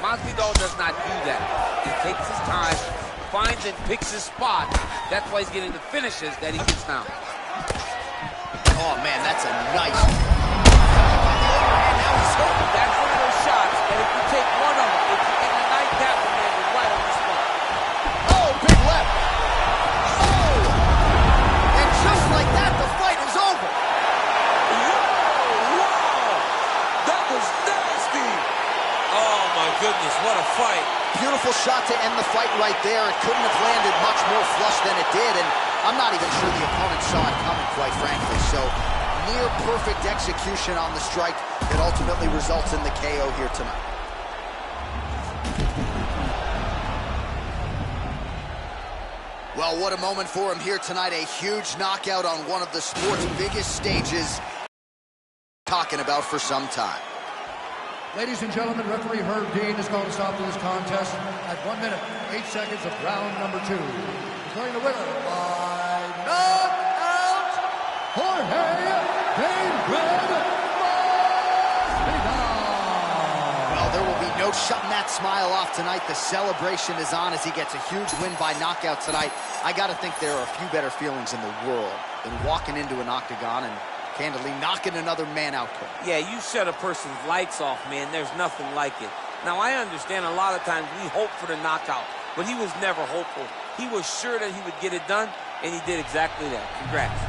B: Masvidal does not do that. He takes his time, finds and picks his spot. That's why he's getting the finishes that he gets now.
A: Oh, man, that's a nice...
B: And now he's hoping. That's one of those shots that if you take one of them, if you end the night, that one man is right on the spot.
A: Oh, big left. Oh! And just like that, the fight is over.
B: Whoa! That was nasty! Oh, my goodness, what a fight.
A: Beautiful shot to end the fight right there. It couldn't have landed much more flush than it did, and I'm not even sure the opponent saw it coming, quite frankly. So, near perfect execution on the strike that ultimately results in the KO here tonight. Well, what a moment for him here tonight. A huge knockout on one of the sport's biggest stages. Talking about for some time.
C: Ladies and gentlemen, referee Herb Dean has called a stop to this contest at 1 minute, 8 seconds of round number 2. Declaring the winner by knockout, Jorge Gamebred Masvidal.
A: Well, there will be no shutting that smile off tonight. The celebration is on as he gets a huge win by knockout tonight. I got to think there are a few better feelings in the world than walking into an octagon and candidly knocking another man out cold.
B: Yeah, you shut a person's lights off, man. There's nothing like it. Now, I understand a lot of times we hope for the knockout, but he was never hopeful. He was sure that he would get it done, and he did exactly that. Congrats.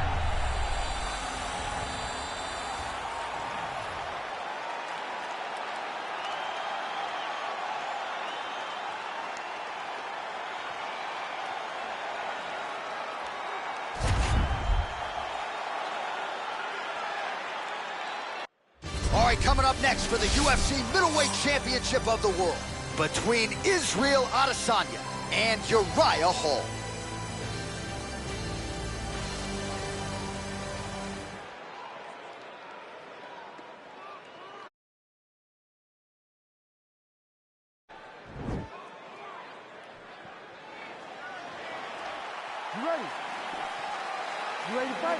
A: All right, coming up next for the UFC Middleweight Championship of the World between Israel Adesanya and Uriah Hall.
D: You ready? You ready to fight?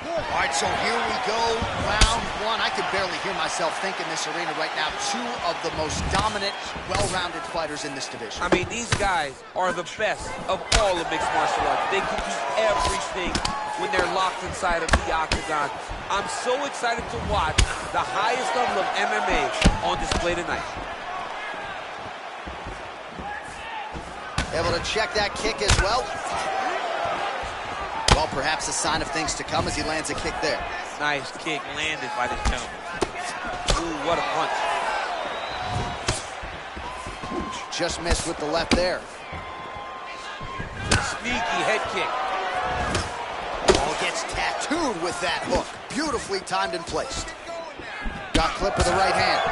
D: Good.
A: All right, so here we go, round one, I can barely hear myself think in this arena right now. Two of the most dominant, well-rounded fighters in this division.
B: I mean, these guys are the best of all of mixed martial arts. They can do everything when they're locked inside of the octagon. I'm so excited to watch the highest level of MMA on display tonight.
A: Able to check that kick as well. Well, perhaps a sign of things to come as he lands a kick there.
B: Nice kick landed by this gentleman. Ooh, what a punch.
A: Just missed with the left there.
B: Sneaky head kick.
A: Oh, gets tattooed with that hook. Beautifully timed and placed. Got clip with the right hand.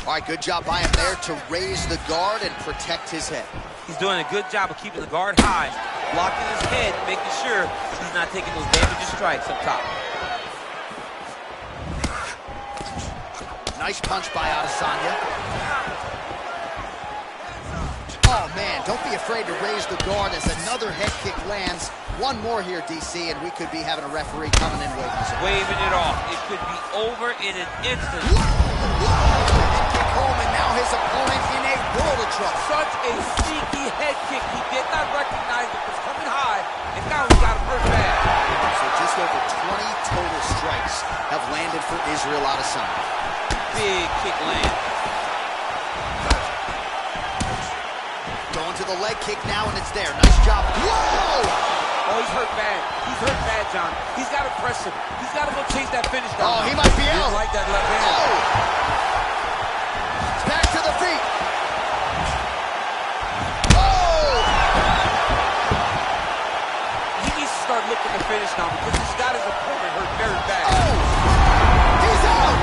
A: All right, good job by him there to raise the guard and protect his head.
B: He's doing a good job of keeping the guard high, blocking his head, making sure he's not taking those damaging strikes up top.
A: Nice punch by Adesanya. Oh, man, don't be afraid to raise the guard as another head kick lands. One more here, DC, and we could be having a referee coming in
B: waving it off. It could be over in an instant.
A: Home, and now his opponent in a world of trouble.
B: Such a sneaky head kick. He did not recognize it was coming high, and now he got him hurt bad.
A: So just over 20 total strikes have landed for Israel Adesanya.
B: Big kick land.
A: Going to the leg kick now, and it's there. Nice job. Whoa!
B: Oh, he's hurt bad. He's hurt bad, John. He's got to press him. He's got to go chase that finish down.
A: Oh, he might be out.
B: Like that left hand.
A: Oh. Back to the feet. Oh!
B: He needs to start looking to finish now because he's got his opponent hurt very bad.
A: Oh! He's out!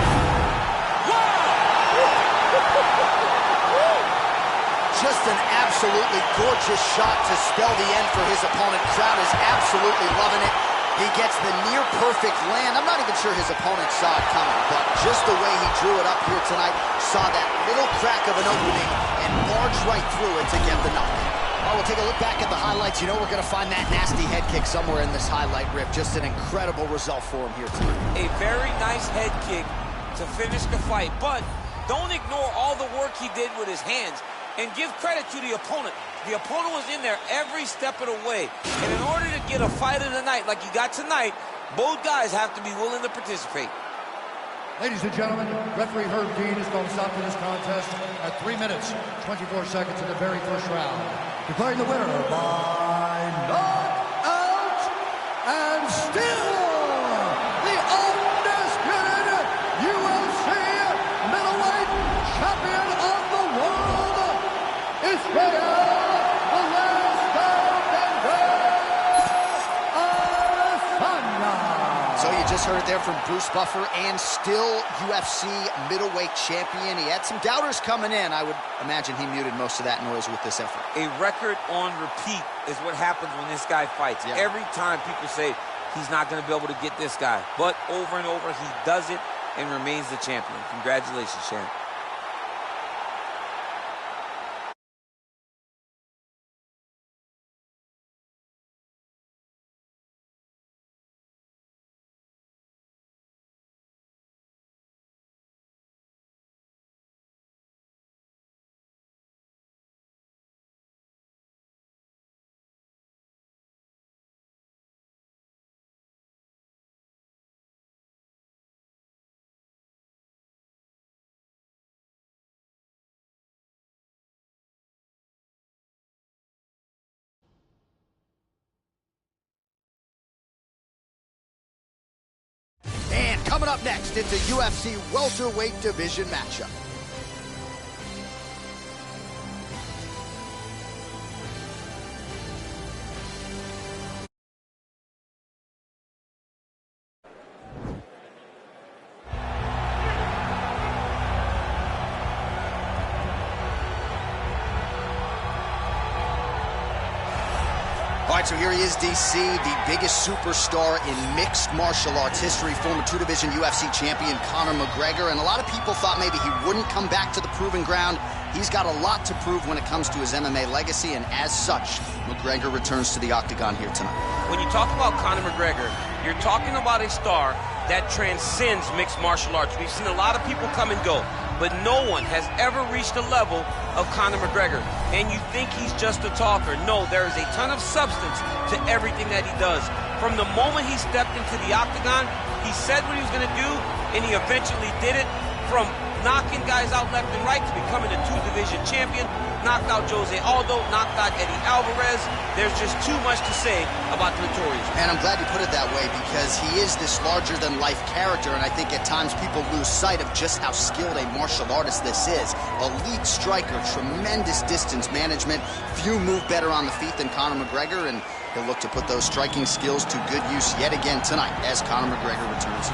A: Just an absolutely gorgeous shot to spell the end for his opponent. Crowd is absolutely loving it. He gets the near-perfect land. I'm not even sure his opponent saw it coming, but just the way he drew it up here tonight, saw that little crack of an opening and barged right through it to get the knockout. All right, we'll take a look back at the highlights. You know we're going to find that nasty head kick somewhere in this highlight rip. Just an incredible result for him here tonight.
B: A very nice head kick to finish the fight, but don't ignore all the work he did with his hands. And give credit to the opponent. The opponent was in there every step of the way. And in order to get a fight of the night like you got tonight, both guys have to be willing to participate.
C: Ladies and gentlemen, referee Herb Dean is going to stop this contest at 3 minutes, 24 seconds in the very first round. Declaring the winner by knockout and still the undisputed UFC middleweight champion of the world, Israel, the last Adesanya.
A: So you just heard it there from Bruce Buffer, and still UFC middleweight champion. He had some doubters coming in. I would imagine he muted most of that noise with this effort.
B: A record on repeat is what happens when this guy fights.
A: Yeah.
B: Every time people say he's not going to be able to get this guy. But over and over, he does it and remains the champion. Congratulations, Sharon.
A: And coming up next, it's a UFC welterweight division matchup. All right, right, so here he is, DC, the biggest superstar in mixed martial arts history, former two-division UFC champion Conor McGregor, and a lot of people thought maybe he wouldn't come back to the proving ground. He's got a lot to prove when it comes to his MMA legacy, and as such, McGregor returns to the octagon here tonight.
B: When you talk about Conor McGregor, you're talking about a star that transcends mixed martial arts. We've seen a lot of people come and go, but no one has ever reached the level of Conor McGregor. And you think he's just a talker. No, there is a ton of substance to everything that he does. From the moment he stepped into the octagon, he said what he was going to do, and he eventually did it. From knocking guys out left and right to becoming a two-division champion, knocked out Jose Aldo, knocked out Eddie Alvarez. There's just too much to say about the Notorious.
A: And I'm glad you put it that way, because he is this larger-than-life character, and I think at times people lose sight of just how skilled a martial artist this is. Elite striker, tremendous distance management. Few move better on the feet than Conor McGregor, and he'll look to put those striking skills to good use yet again tonight as Conor McGregor returns.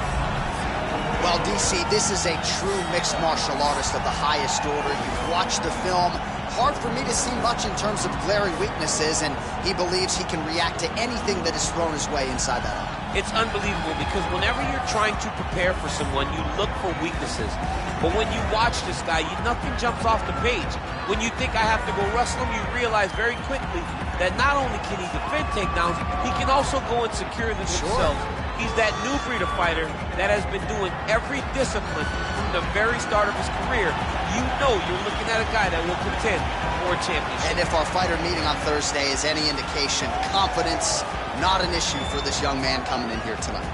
A: Well, DC, this is a true mixed martial artist of the highest order. You've watched the film. Hard for me to see much in terms of glaring weaknesses, and he believes he can react to anything that is thrown his way inside that arm.
B: It's unbelievable, because whenever you're trying to prepare for someone, you look for weaknesses. But when you watch this guy, nothing jumps off the page. When you think I have to go wrestle him, you realize very quickly that not only can he defend takedowns, he can also go and secure them himself. He's that new breed of fighter that has been doing every discipline from the very start of his career. You know you're looking at a guy that will contend for a championship.
A: And if our fighter meeting on Thursday is any indication, confidence, not an issue for this young man coming in here tonight.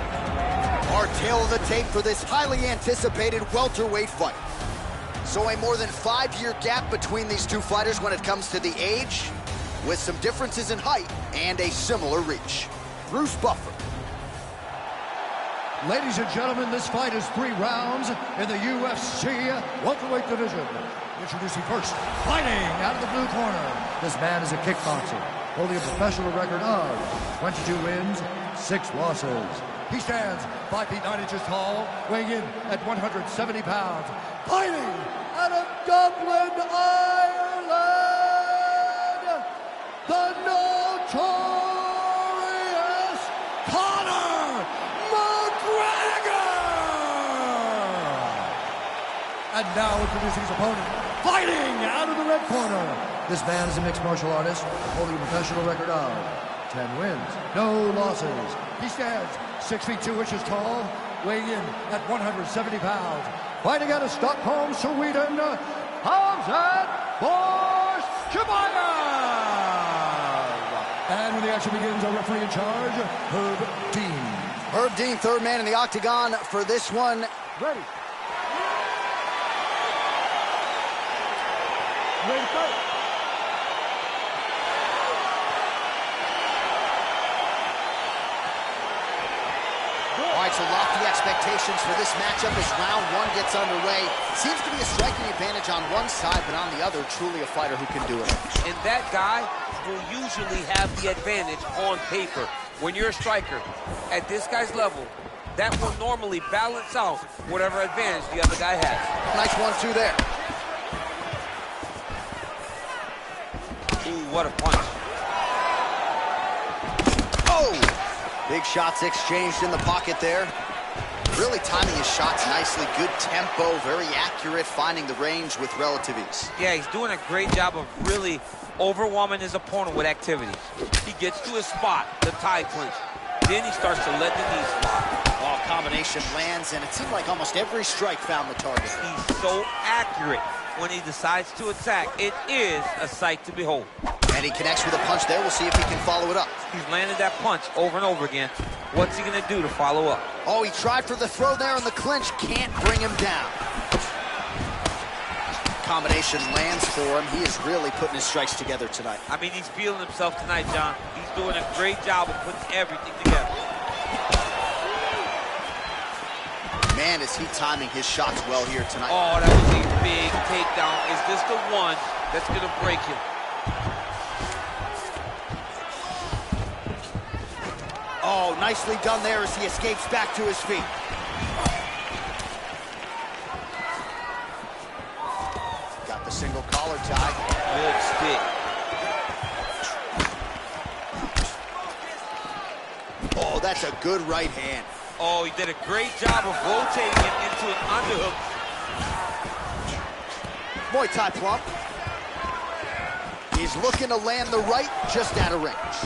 A: Our tail of the tape for this highly anticipated welterweight fight. So a more than 5-year gap between these two fighters when it comes to the age, with some differences in height and a similar reach. Bruce Buffer.
C: Ladies and gentlemen, this fight is 3 rounds in the UFC welterweight division. Introducing first, fighting out of the blue corner. This man is a kickboxer, holding a professional record of 22 wins, 6 losses. He stands 5 feet 9 inches tall, weighing in at 170 pounds. Fighting out of Dublin, Ireland, the Notorious Conor McGregor! And now introducing his opponent, fighting out of the red corner. This man is a mixed martial artist, holding a professional record of 10 wins, no losses. He stands 6 feet 2 inches tall, weighing in at 170 pounds. Fighting out of Stockholm, Sweden, Hamzat Borschimayev! And when the action begins, our referee in charge, Herb Dean.
A: Herb Dean, third man in the octagon for this one.
D: Ready. Ready to fight.
A: All right, so lofty expectations for this matchup as round 1 gets underway. Seems to be a striking advantage on one side, but on the other, truly a fighter who can do it.
B: And that guy will usually have the advantage on paper. When you're a striker at this guy's level, that will normally balance out whatever advantage the other guy has.
A: Nice 1-2 there.
B: Ooh, what a punch.
A: Oh! Big shots exchanged in the pocket there. Really timing his shots nicely. Good tempo, very accurate, finding the range with relative ease.
B: Yeah, he's doing a great job of really overwhelming his opponent with activity. He gets to his spot, the tie clinch. Then he starts to let the knees fly.
A: Oh, combination lands, and it seemed like almost every strike found the target.
B: He's so accurate when he decides to attack. It is a sight to behold.
A: And he connects with a punch there. We'll see if he can follow it up.
B: He's landed that punch over and over again. What's he going to do to follow up?
A: Oh, he tried for the throw there in the clinch. Can't bring him down. Combination lands for him. He is really putting his strikes together tonight.
B: I mean, he's feeling himself tonight, John. He's doing a great job of putting everything together.
A: Man, is he timing his shots well here tonight.
B: Oh, that was a big takedown. Is this the one that's going to break him?
A: Oh, nicely done there as he escapes back to his feet. Got the single collar tie.
B: Good stick.
A: that's a good right hand.
B: Oh, he did a great job of rotating him into an underhook.
A: Muay Thai plump. He's looking to land the right, just out of range.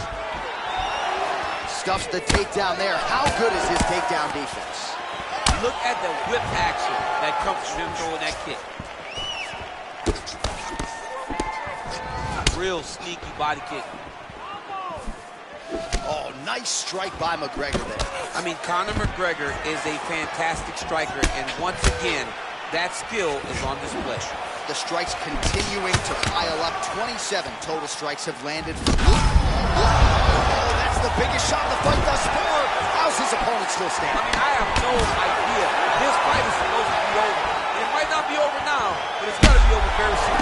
A: Stuffs the takedown there. How good is his takedown defense?
B: Look at the whip action that comes from him throwing that kick. Real sneaky body kick.
A: Oh, nice strike by McGregor there.
B: I mean, Conor McGregor is a fantastic striker, and once again, that skill is on display.
A: The strikes continuing to pile up. 27 total strikes have landed. Oh, that's the biggest shot in the fight thus far. How's his opponent still standing?
B: I mean, I have no idea. This fight is supposed to be over. It might not be over now, but it's got to be over very soon.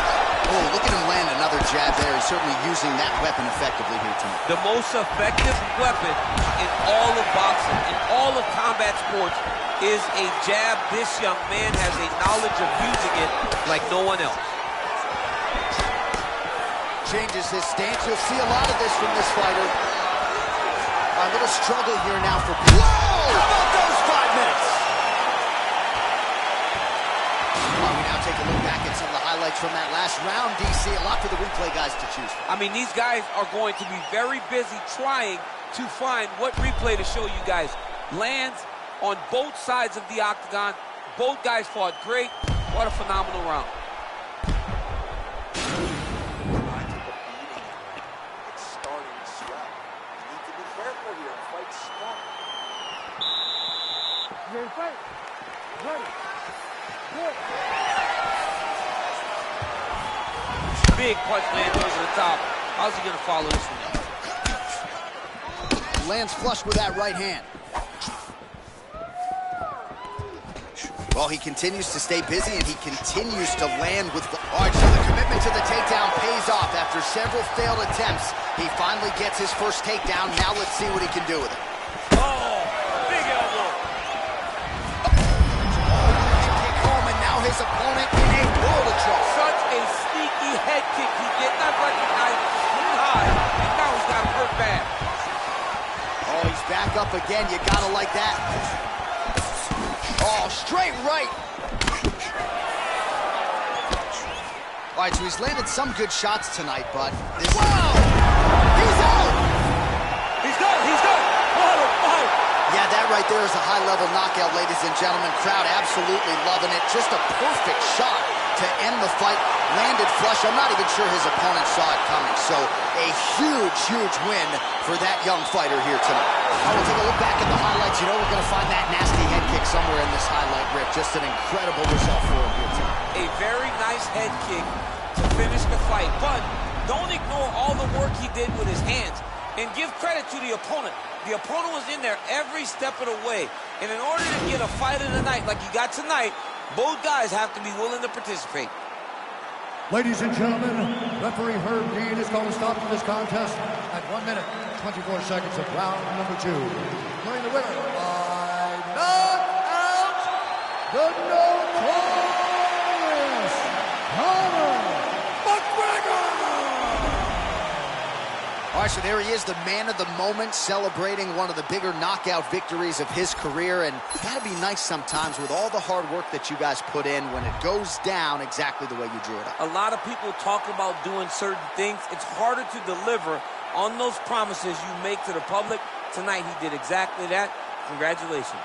A: Oh, look at him land another jab there. He's certainly using that weapon effectively here tonight.
B: The most effective weapon in all of boxing, in all of combat sports, is a jab. This young man has a knowledge of using it like no one else.
A: Changes his stance. You'll see a lot of this from this fighter. A little struggle here now for... Whoa! How about those 5 minutes? Well, we now take a look back at some of the highlights from that last round, DC. A lot for the replay guys to choose from.
B: I mean, these guys are going to be very busy trying to find what replay to show you guys. Lands on both sides of the octagon. Both guys fought great. What a phenomenal round.
E: It's starting to swell. You need to be careful here and fight smart.
D: You ready to fight? Ready. Good.
B: Big punch lands over the top. How's he going to follow this one?
A: Lands flush with that right hand. Well, he continues to stay busy, and he continues to land with... All right, so the commitment to the takedown pays off. After several failed attempts, he finally gets his first takedown. Now let's see what he can do with it.
B: Oh, big elbow.
A: Kick home, and now his opponent in a world of trouble.
B: Such a sneaky head kick. He did not recognize it too high, and now he's got him hurt bad.
A: Oh, he's back up again. You gotta like that. Oh, straight right. All right, so he's landed some good shots tonight, but this... Whoa! He's out!
B: He's done. He's done. Oh.
A: Yeah, that right there is a high-level knockout, ladies and gentlemen. Crowd absolutely loving it. Just a perfect shot to end the fight. Landed flush. I'm not even sure his opponent saw it coming. So a huge, huge win for that young fighter here tonight. Now we'll take a look back at the highlights. You know we're going to find that nasty head kick somewhere in this highlight rip. Just an incredible result for him here tonight.
B: A very nice head kick to finish the fight. But don't ignore all the work he did with his hands. And give credit to the opponent. The opponent was in there every step of the way. And in order to get a fight of the night like you got tonight, both guys have to be willing to participate.
C: Ladies and gentlemen, referee Herb Dean is going to stop this contest at 1 minute, 24 seconds of round number 2. Declaring the winner by knockout, the notorious Conor McGregor!
A: All right, so there he is, the man of the moment, celebrating one of the bigger knockout victories of his career. And it's got to be nice sometimes with all the hard work that you guys put in when it goes down exactly the way you drew it up.
B: A lot of people talk about doing certain things. It's harder to deliver on those promises you make to the public. Tonight, he did exactly that. Congratulations.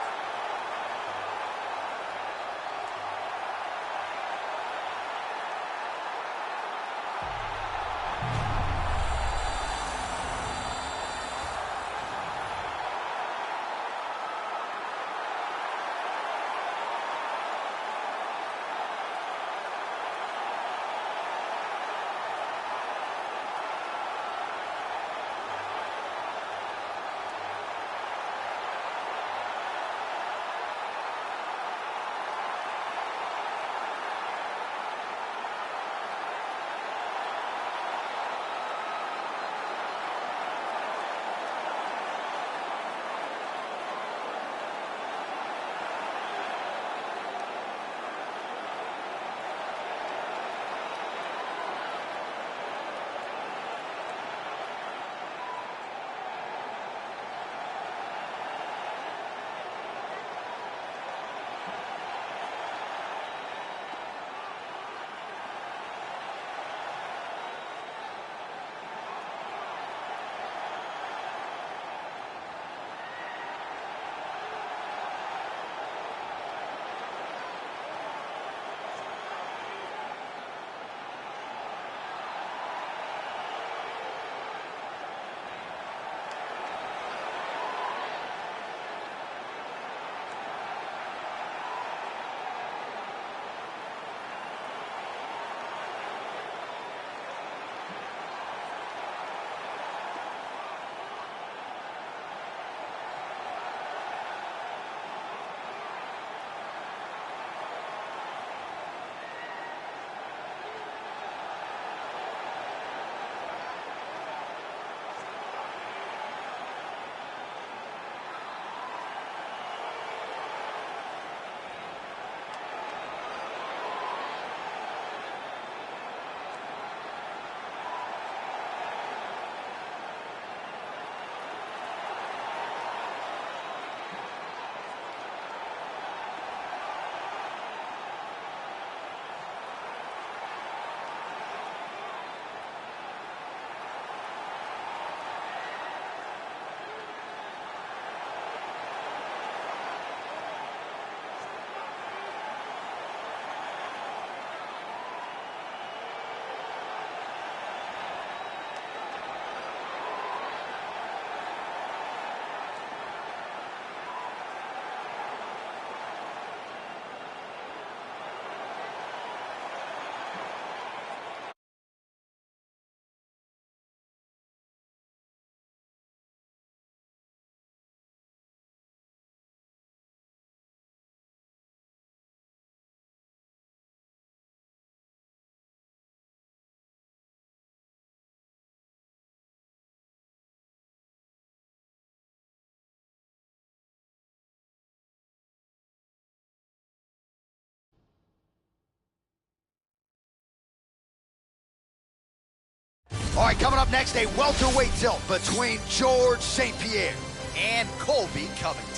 A: All right, coming up next, a welterweight tilt between George St. Pierre and Colby Covington.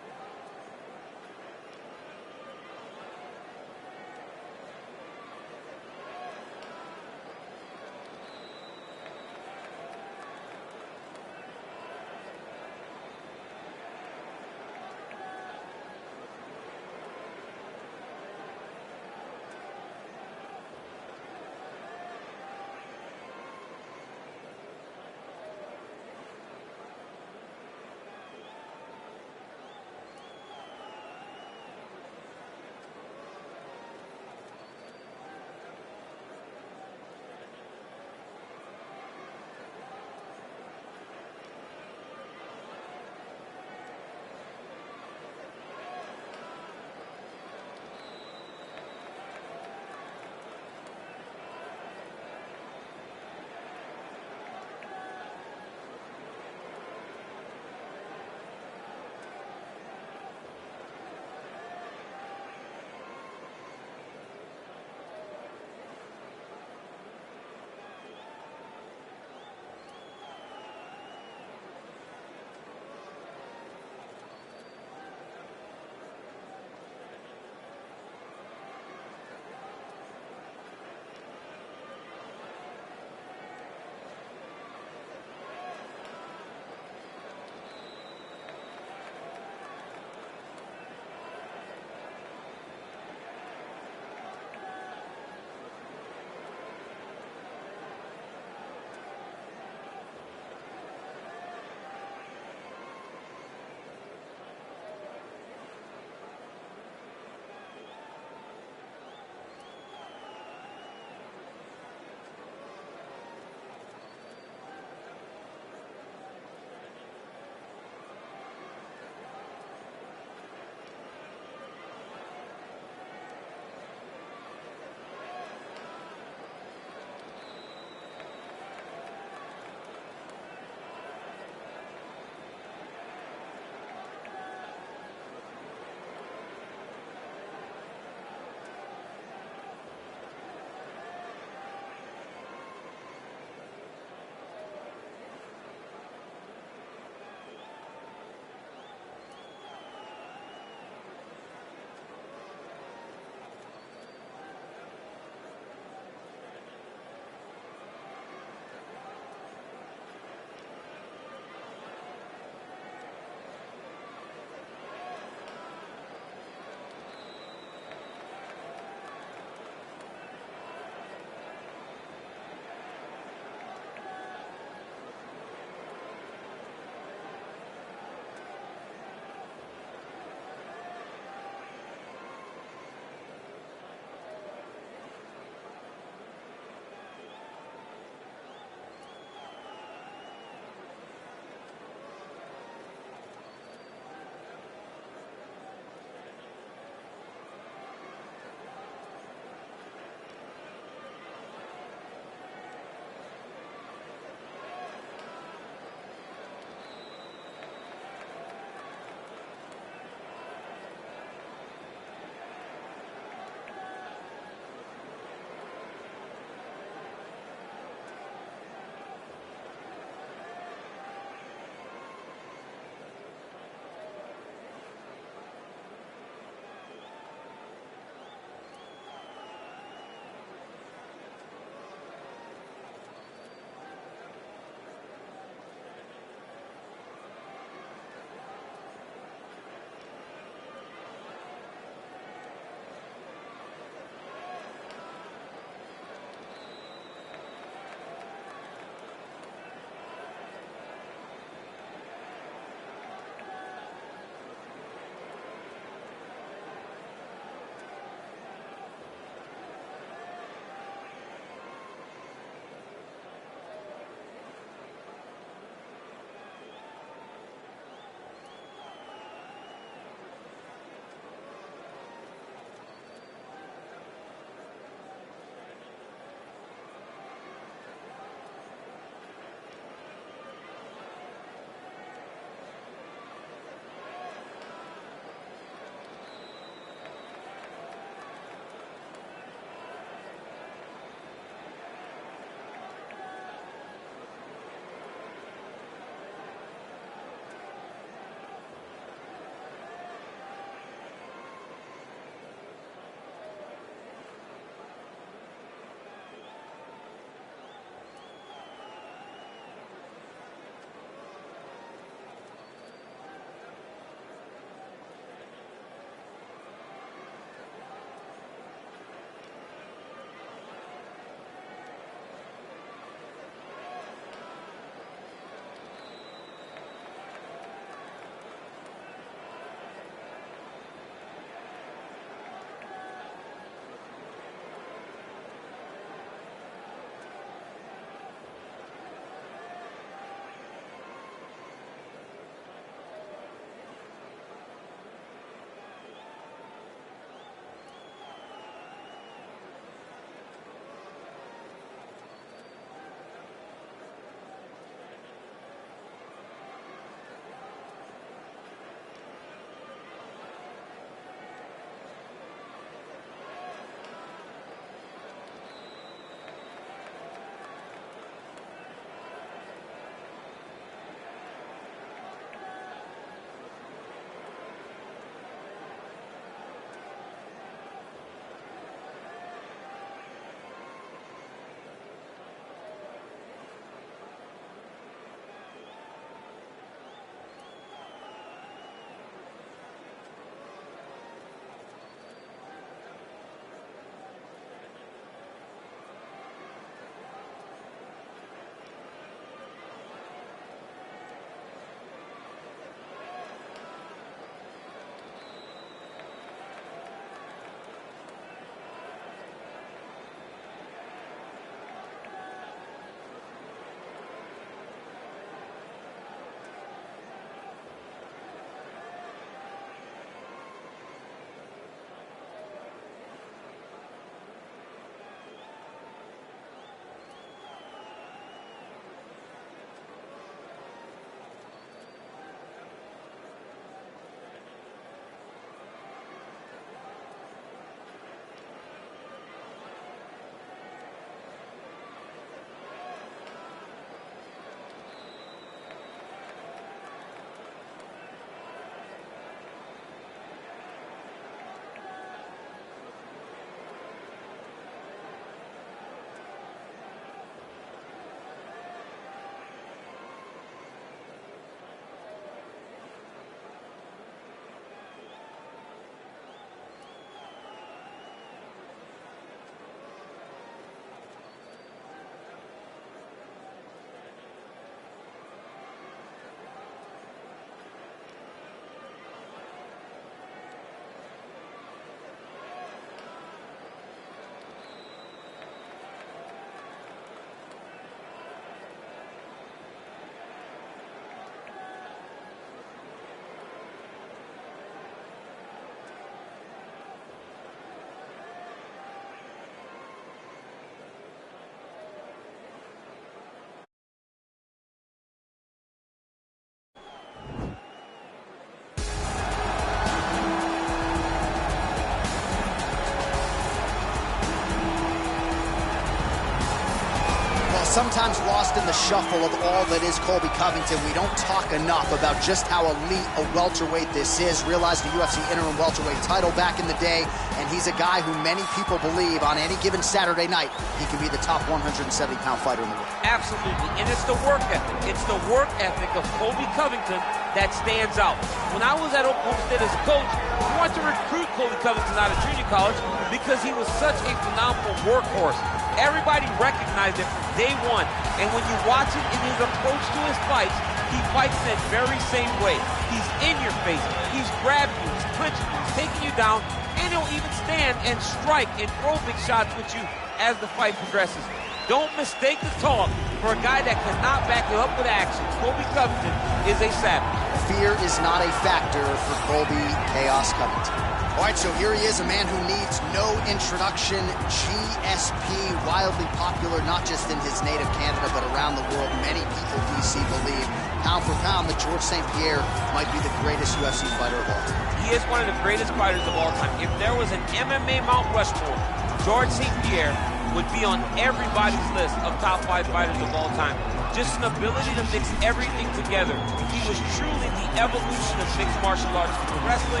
A: sometimes lost in the shuffle of all that is Colby Covington. We don't talk enough about just how elite a welterweight this is. Realized the UFC interim welterweight title back in the day, and he's a guy who many people believe on any given Saturday night he can be the top 170-pound fighter in the world.
B: Absolutely, and it's the work ethic. It's the work ethic of Colby Covington that stands out. When I was at Oklahoma State as a coach, we wanted to recruit Colby Covington out of junior college because he was such a phenomenal workhorse. Everybody recognized it from day one, and when you watch it in his approach to his fights, he fights that very same way. He's in your face, he's grabbing you, he's punching you, he's taking you down, and he'll even stand and strike and throw big shots with you as the fight progresses. Don't mistake the talk for a guy that cannot back it up with action. Colby Covington is a savage.
A: Fear is not a factor for Colby Chaos Covington. All right, so here he is, a man who needs no introduction. GSP, wildly popular, not just in his native Canada, but around the world. Many people, DC, believe, pound for pound, that Georges St. Pierre might be the greatest UFC fighter of all time.
B: He is one of the greatest fighters of all time. If there was an MMA Mount Rushmore, Georges St. Pierre would be on everybody's list of top 5 fighters of all time. Just an ability to mix everything together. He was truly the evolution of mixed martial arts, from wrestling,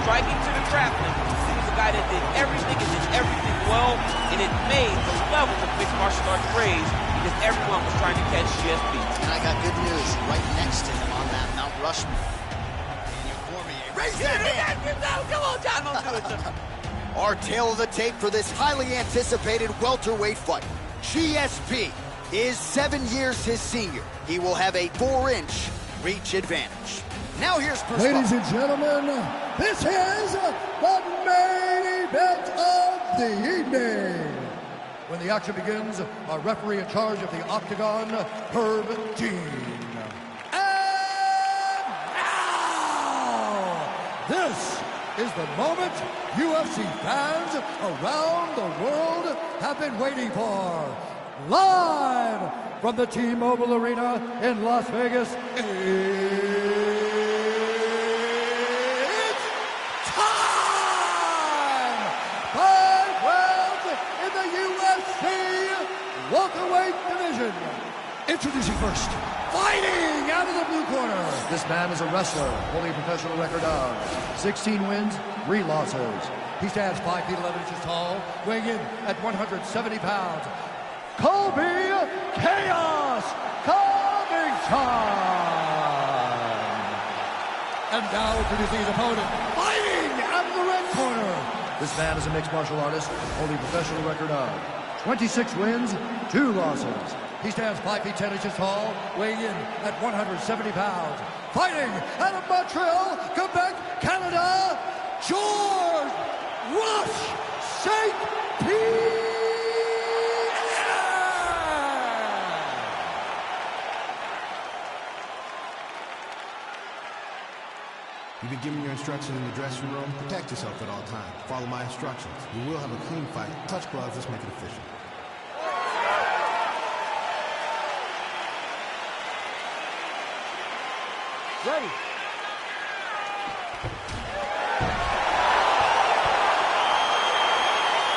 B: striking to the grappling. He was a guy that did everything and did everything well, and it made the level of mixed martial arts raise because everyone was trying to catch GSP.
A: And I got good news, right next to him on that Mount Rushmore. Raise your hand!
B: Come on, John, don't do it.
A: Our tale of the tape for this highly anticipated welterweight fight. GSP is 7 years his senior. He will have a 4-inch reach advantage. Now here's perspective.
C: Ladies and gentlemen, this is the main event of the evening. When the action begins, our referee in charge of the Octagon, Herb Dean. And now, this is the moment UFC fans around the world have been waiting for. Live from the T-Mobile Arena in Las Vegas, it's time! 5 rounds in the UFC welterweight division. Introducing first, fighting out of the blue corner. This man is a wrestler, holding a professional record of 16 wins, 3 losses. He stands 5 feet 11 inches tall, weighing in at 170 pounds. Colby Chaos Covington. And now introducing his opponent, fighting out of the red corner. This man is a mixed martial artist, holding a professional record of 26 wins, 2 losses. He stands 5 feet 10 inches tall, weighing in at 170 pounds. Fighting out of Montreal, Quebec, Canada, Georges Rush St. Pierre.
F: You've been given your instructions in the dressing room. Protect yourself at all times. Follow my instructions. You will have a clean fight. Touch gloves. Let's make it official.
D: Ready.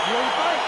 D: You ready to fight?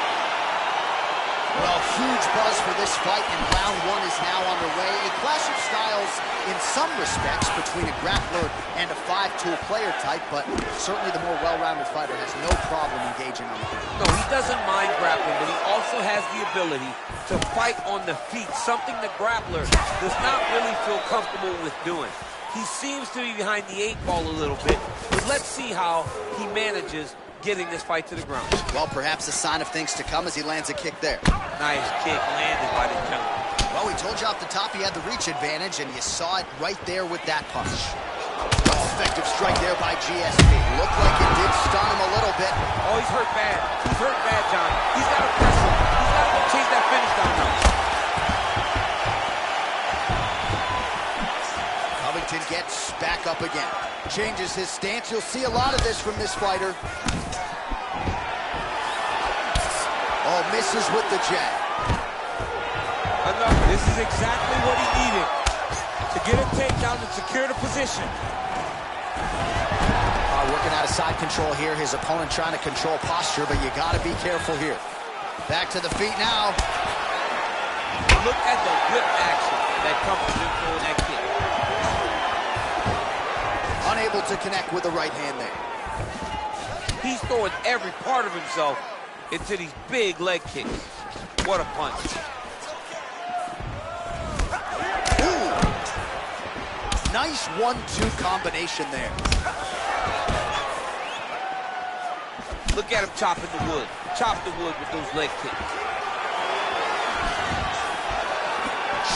A: Well, huge buzz for this fight, and round 1 is now underway. A clash of styles in some respects between a grappler and a 5-tool player type, but certainly the more well-rounded fighter has no problem engaging on the ground.
B: No, he doesn't mind grappling, but he also has the ability to fight on the feet, something the grappler does not really feel comfortable with doing. He seems to be behind the 8 ball a little bit, but let's see how he manages getting this fight to the ground.
A: Well, perhaps a sign of things to come as he lands a kick there.
B: Nice kick landed by the gentleman.
A: Well, we told you off the top he had the reach advantage, and you saw it right there with that punch. Oh, effective strike there by GSP. Looked like it did stun him a little bit.
B: Oh, he's hurt bad. He's hurt bad, John. He's got to press him. He's got to go chase that finish down now.
A: Covington gets back up again. Changes his stance. You'll see a lot of this from this fighter. Oh, misses with the jab.
B: Enough. This is exactly what he needed to get a takedown and secure the position.
A: Working out of side control here. His opponent trying to control posture, but you got to be careful here. Back to the feet now.
B: Look at the whip action that comes from him throwing that kick.
A: Unable to connect with the right hand there.
B: He's throwing every part of himself into these big leg kicks. What a punch.
A: Ooh. Nice 1-2 combination there.
B: Look at him chopping the wood. Chop the wood with those leg kicks.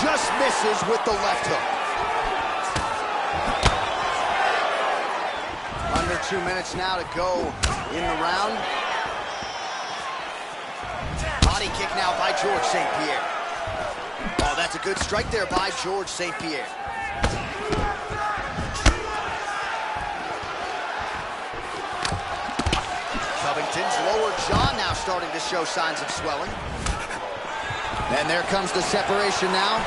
A: Just misses with the left hook. Under 2 minutes now to go in the round. Body kick now by George St. Pierre. Oh, that's a good strike there by George St. Pierre. Covington's lower jaw now starting to show signs of swelling. And there comes the separation now.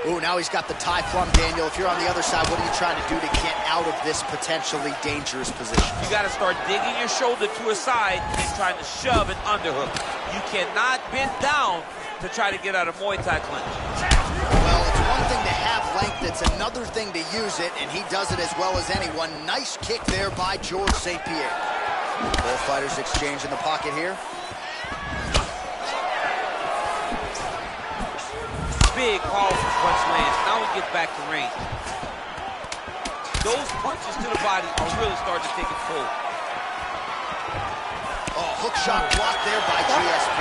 A: Ooh, now he's got the tie plum, Daniel. If you're on the other side, what are you trying to do to get out of this potentially dangerous position?
B: You got to start digging your shoulder to a side and trying to shove an underhook. You cannot bend down to try to get out of Muay Thai clinch.
A: Well, it's one thing to have length, it's another thing to use it, and he does it as well as anyone. Nice kick there by George St. Pierre. Both fighters exchange in the pocket here.
B: Big, powerful punch lands. Now he gets back to range. Those punches to the body are really starting to take its toll.
A: Oh, hook shot blocked there by GSP.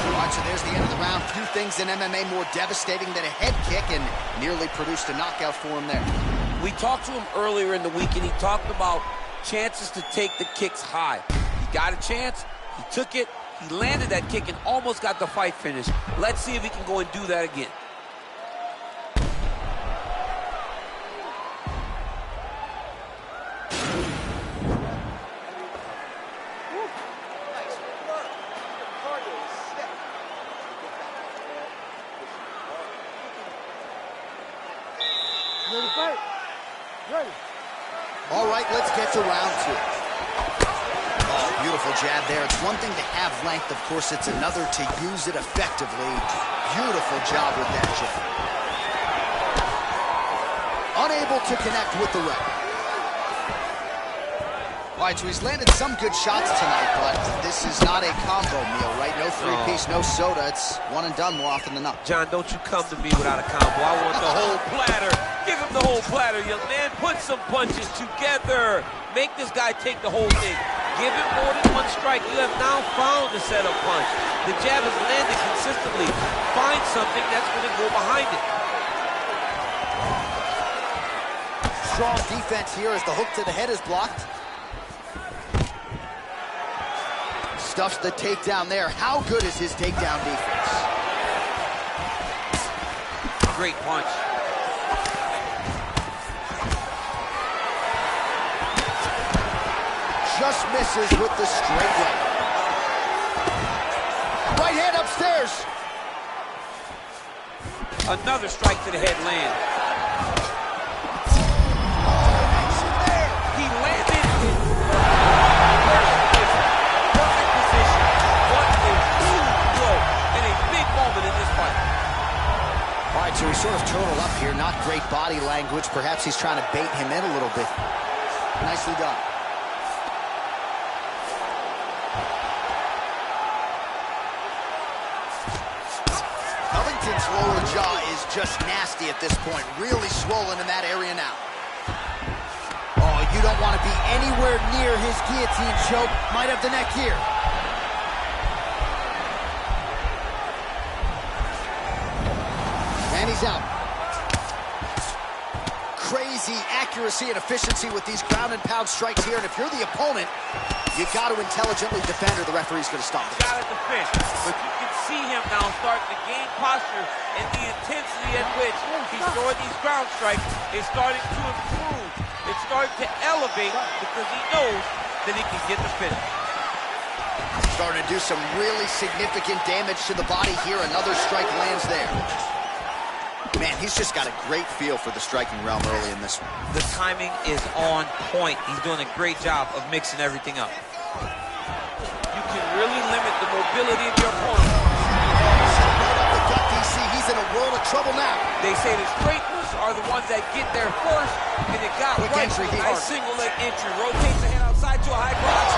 A: All right, so there's the end of the round. Few things in MMA more devastating than a head kick, and nearly produced a knockout for him there.
B: We talked to him earlier in the week, and he talked about chances to take the kicks high. He got a chance, he took it, he landed that kick and almost got the fight finished. Let's see if he can go and do that again.
D: Ready to fight? Ready.
A: All right, let's get to round 2. Oh, beautiful jab there. It's one thing to have length, of course, it's another to use it effectively. Beautiful job with that jab. Unable to connect with the right. All right, so he's landed some good shots tonight, but this is not a combo meal, right? No three-piece, no soda. It's one and done more often than not.
B: John, don't you come to me without a combo. I want the whole platter. Give him the whole platter, young man. Put some punches together. Make this guy take the whole thing. Give him more than one strike. You have now found the setup punch. The jab is landed consistently. Find something that's going to go behind it.
A: Strong defense here as the hook to the head is blocked. Stuffs the takedown there. How good is his takedown defense?
B: Great punch.
A: Just misses with the straight right. Right hand upstairs.
B: Another strike to the head land. He landed in perfect position. What a huge blow and a big moment in this fight.
A: All right, so he's sort of turtled up here. Not great body language. Perhaps he's trying to bait him in a little bit. Nicely done. Covington's lower jaw is just nasty at this point. Really swollen in that area now. Oh, you don't want to be anywhere near his guillotine choke. Might have the neck here. And he's out. Crazy accuracy and efficiency with these ground and pound strikes here. And if you're the opponent, you got to intelligently defend or the referee's going to stop it.
B: Got to defend. But you can see him now starting to gain posture, and the intensity at which he's throwing these ground strikes is starting to improve. It's starting to elevate because he knows that he can get the finish.
A: Starting to do some really significant damage to the body here. Another strike lands there. Man, he's just got a great feel for the striking realm early in this one.
B: The timing is on point. He's doing a great job of mixing everything up. You can really limit the mobility of your opponent.
A: The gut, DC, he's in a world of trouble now.
B: They say the straighteners are the ones that get there first, and it got
A: Quick
B: right.
A: entry here.
B: Nice single leg entry. Rotates the hand outside to a high cross.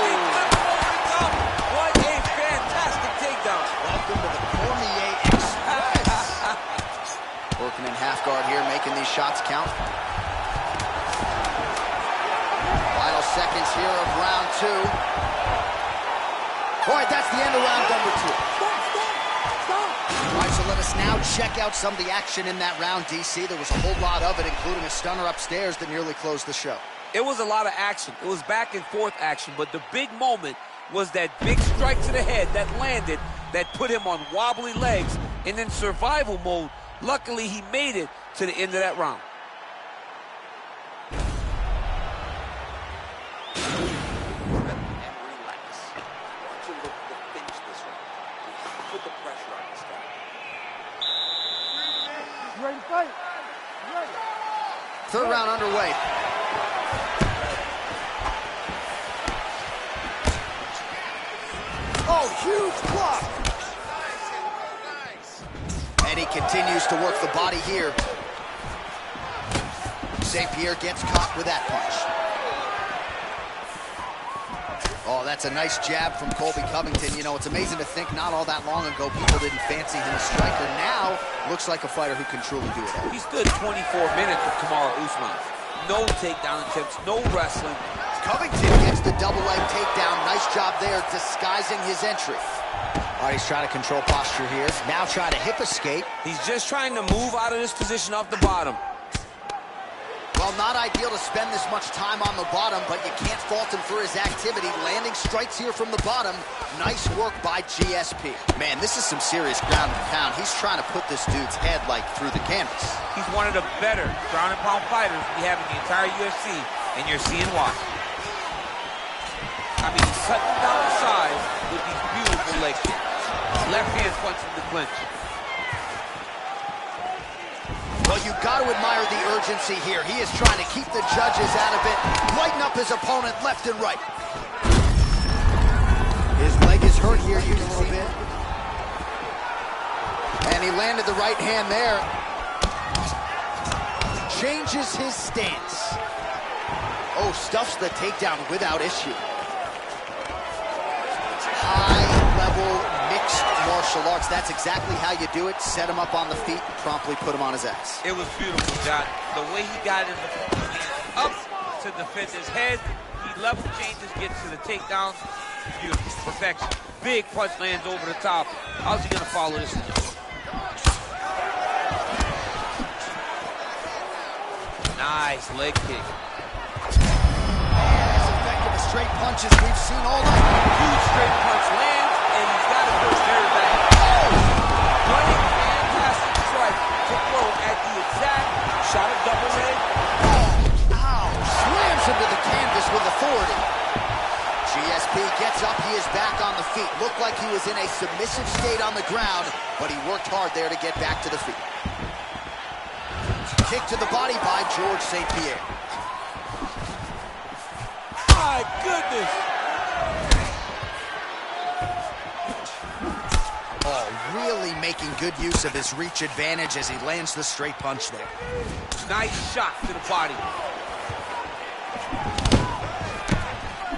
B: Big flip over the top. What a fantastic takedown.
A: Welcome to the Cormier Express. Working in half guard here, making these shots count. Final seconds here of round 2. All right, that's the end of round number 2. All right, so let us now check out some of the action in that round, DC. There was a whole lot of it, including a stunner upstairs that nearly closed the show.
B: It was a lot of action. It was back and forth action, but the big moment was that big strike to the head that landed, that put him on wobbly legs, and in survival mode, luckily he made it to the end of that round.
E: Put the pressure on this guy.
D: You ready to fight? You ready?
A: Third round underway. Oh, huge block. And he continues to work the body here. St. Pierre gets caught with that punch. Oh, that's a nice jab from Colby Covington. You know, it's amazing to think not all that long ago people didn't fancy him a striker. Now, looks like a fighter who can truly do it all.
B: He stood 24 minutes with Kamaru Usman. No takedown attempts, no wrestling.
A: Covington gets the double leg takedown. Nice job there, disguising his entry. All right, he's trying to control posture here. Now trying to hip escape.
B: He's just trying to move out of this position off the bottom.
A: Well, not ideal to spend this much time on the bottom, but you can't fault him for his activity. Landing strikes here from the bottom. Nice work by GSP. Man, this is some serious ground and pound. He's trying to put this dude's head, like, through the canvas.
B: He's one of the better ground and pound fighters we have in the entire UFC, and you're seeing why. I mean, he's cutting down the size with these beautiful leg kicks. Left hand punching the clinch.
A: Well, you've got to admire the urgency here. He is trying to keep the judges out of it, lighten up his opponent left and right. His leg is hurt here, you can see it. And he landed the right hand there. Changes his stance. Oh, stuffs the takedown without issue. High-level mixed martial arts. That's exactly how you do it. Set him up on the feet, promptly put him on his ass.
B: It was beautiful, John. The way he got in up to defend his head, he level changes, gets to the takedown. Beautiful, perfection. Big punch lands over the top. How's he gonna follow this one? Nice leg kick.
A: As effective as straight punches we've seen all night.
B: Huge straight punch lands, and he's got to go very back. Running fantastic strike to throw at the exact shot of double leg.
A: Ow! Slams him to the canvas with authority. GSP gets up, he is back on the feet. Looked like he was in a submissive state on the ground, but he worked hard there to get back to the feet. Kick to the body by George St. Pierre.
B: My goodness!
A: Oh, really making good use of his reach advantage as he lands the straight punch there.
B: Nice shot to the body.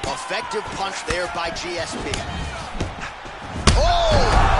A: Effective punch there by GSP. Oh!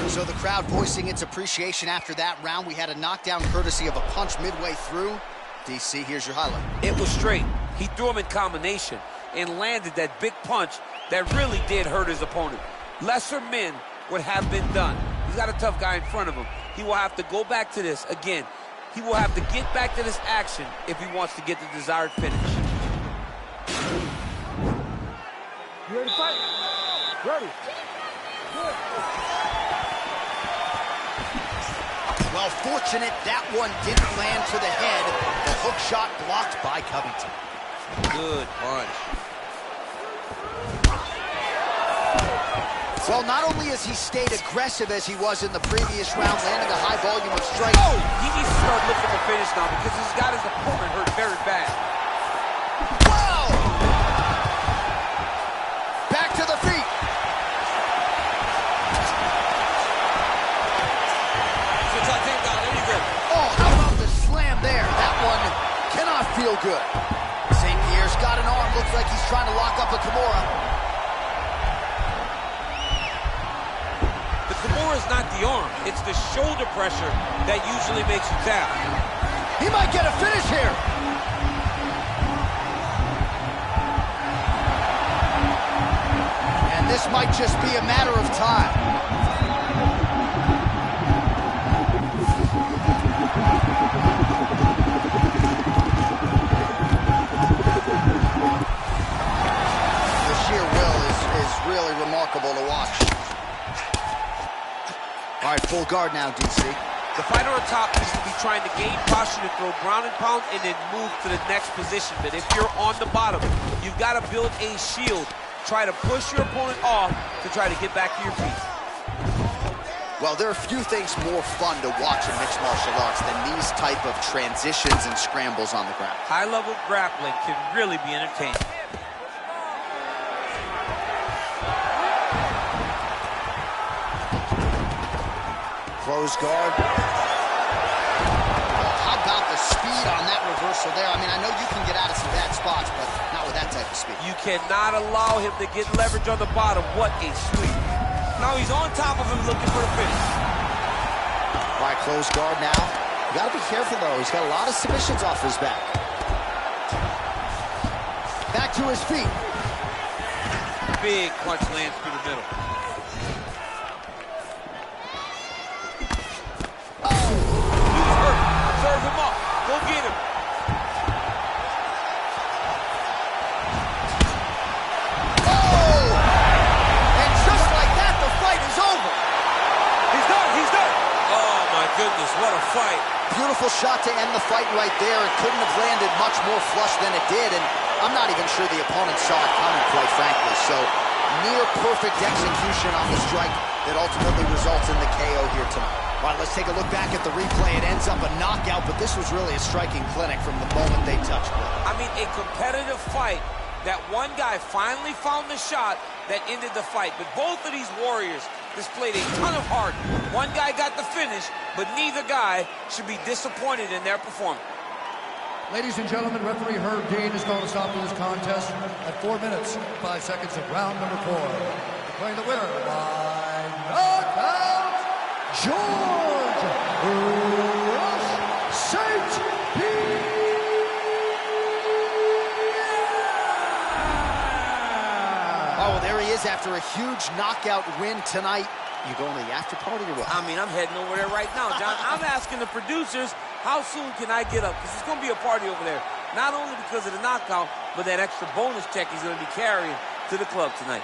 A: So the crowd voicing its appreciation after that round. We had a knockdown courtesy of a punch midway through. DC, here's your highlight.
B: It was straight. He threw him in combination and landed that big punch that really did hurt his opponent. Lesser men would have been done. He's got a tough guy in front of him. He will have to go back to this. Again, he will have to get back to this action if he wants to get the desired finish.
D: You ready to fight? Ready. Good.
A: Well, fortunate that one didn't land to the head. The hook shot blocked by Covington.
B: Good punch.
A: Well, not only has he stayed aggressive as he was in the previous round, landing a high volume of strikes.
B: Oh, he needs to start looking to finish now because he's got his opponent hurt very bad.
A: Whoa! Back to the feet. Oh, how about the slam there? That one cannot feel good. St. Pierre's got an arm. Looks like he's trying to lock up a Kimura.
B: The Kimura is not the arm. It's the shoulder pressure that usually makes you tap.
A: He might get a finish here. And this might just be a matter of time. Really remarkable to watch. All right, full guard now, DC.
B: The fighter on top needs to be trying to gain posture to throw ground and pound and then move to the next position. But if you're on the bottom, you've got to build a shield. Try to push your opponent off to try to get back to your feet.
A: Well, there are few things more fun to watch in mixed martial arts than these type of transitions and scrambles on the ground.
B: High-level grappling can really be entertaining.
A: Close guard. How about the speed on that reversal there? I mean, I know you can get out of some bad spots, but not with that type of speed.
B: You cannot allow him to get leverage on the bottom. What a sweep. Now he's on top of him looking for the finish.
A: All right, close guard now. You got to be careful, though. He's got a lot of submissions off his back. Back to his feet.
B: Big punch lands through the middle. Serve him up. Go get him.
A: Oh! And just like that, the fight is over.
B: He's done. He's done. Oh, my goodness. What a fight.
A: Beautiful shot to end the fight right there. It couldn't have landed much more flush than it did, and I'm not even sure the opponent saw it coming, quite frankly. So, near perfect execution on the strike that ultimately results in the KO here tonight. All right, let's take a look back at the replay. It ends up a knockout, but this was really a striking clinic from the moment they touched it.
B: I mean, a competitive fight that one guy finally found the shot that ended the fight. But both of these warriors displayed a ton of heart. One guy got the finish, but neither guy should be disappointed in their performance.
C: Ladies and gentlemen, referee Herb Dean is going to stop this contest at 4 minutes, 5 seconds of round number 4. Declaring the winner by knockout, George Rush St. Pierre.
A: Oh, well, there he is after a huge knockout win tonight. You going to the after party or what?
B: I mean, I'm heading over there right now, John. I'm asking the producers, how soon can I get up? Because it's going to be a party over there. Not only because of the knockout, but that extra bonus check he's going to be carrying to the club tonight.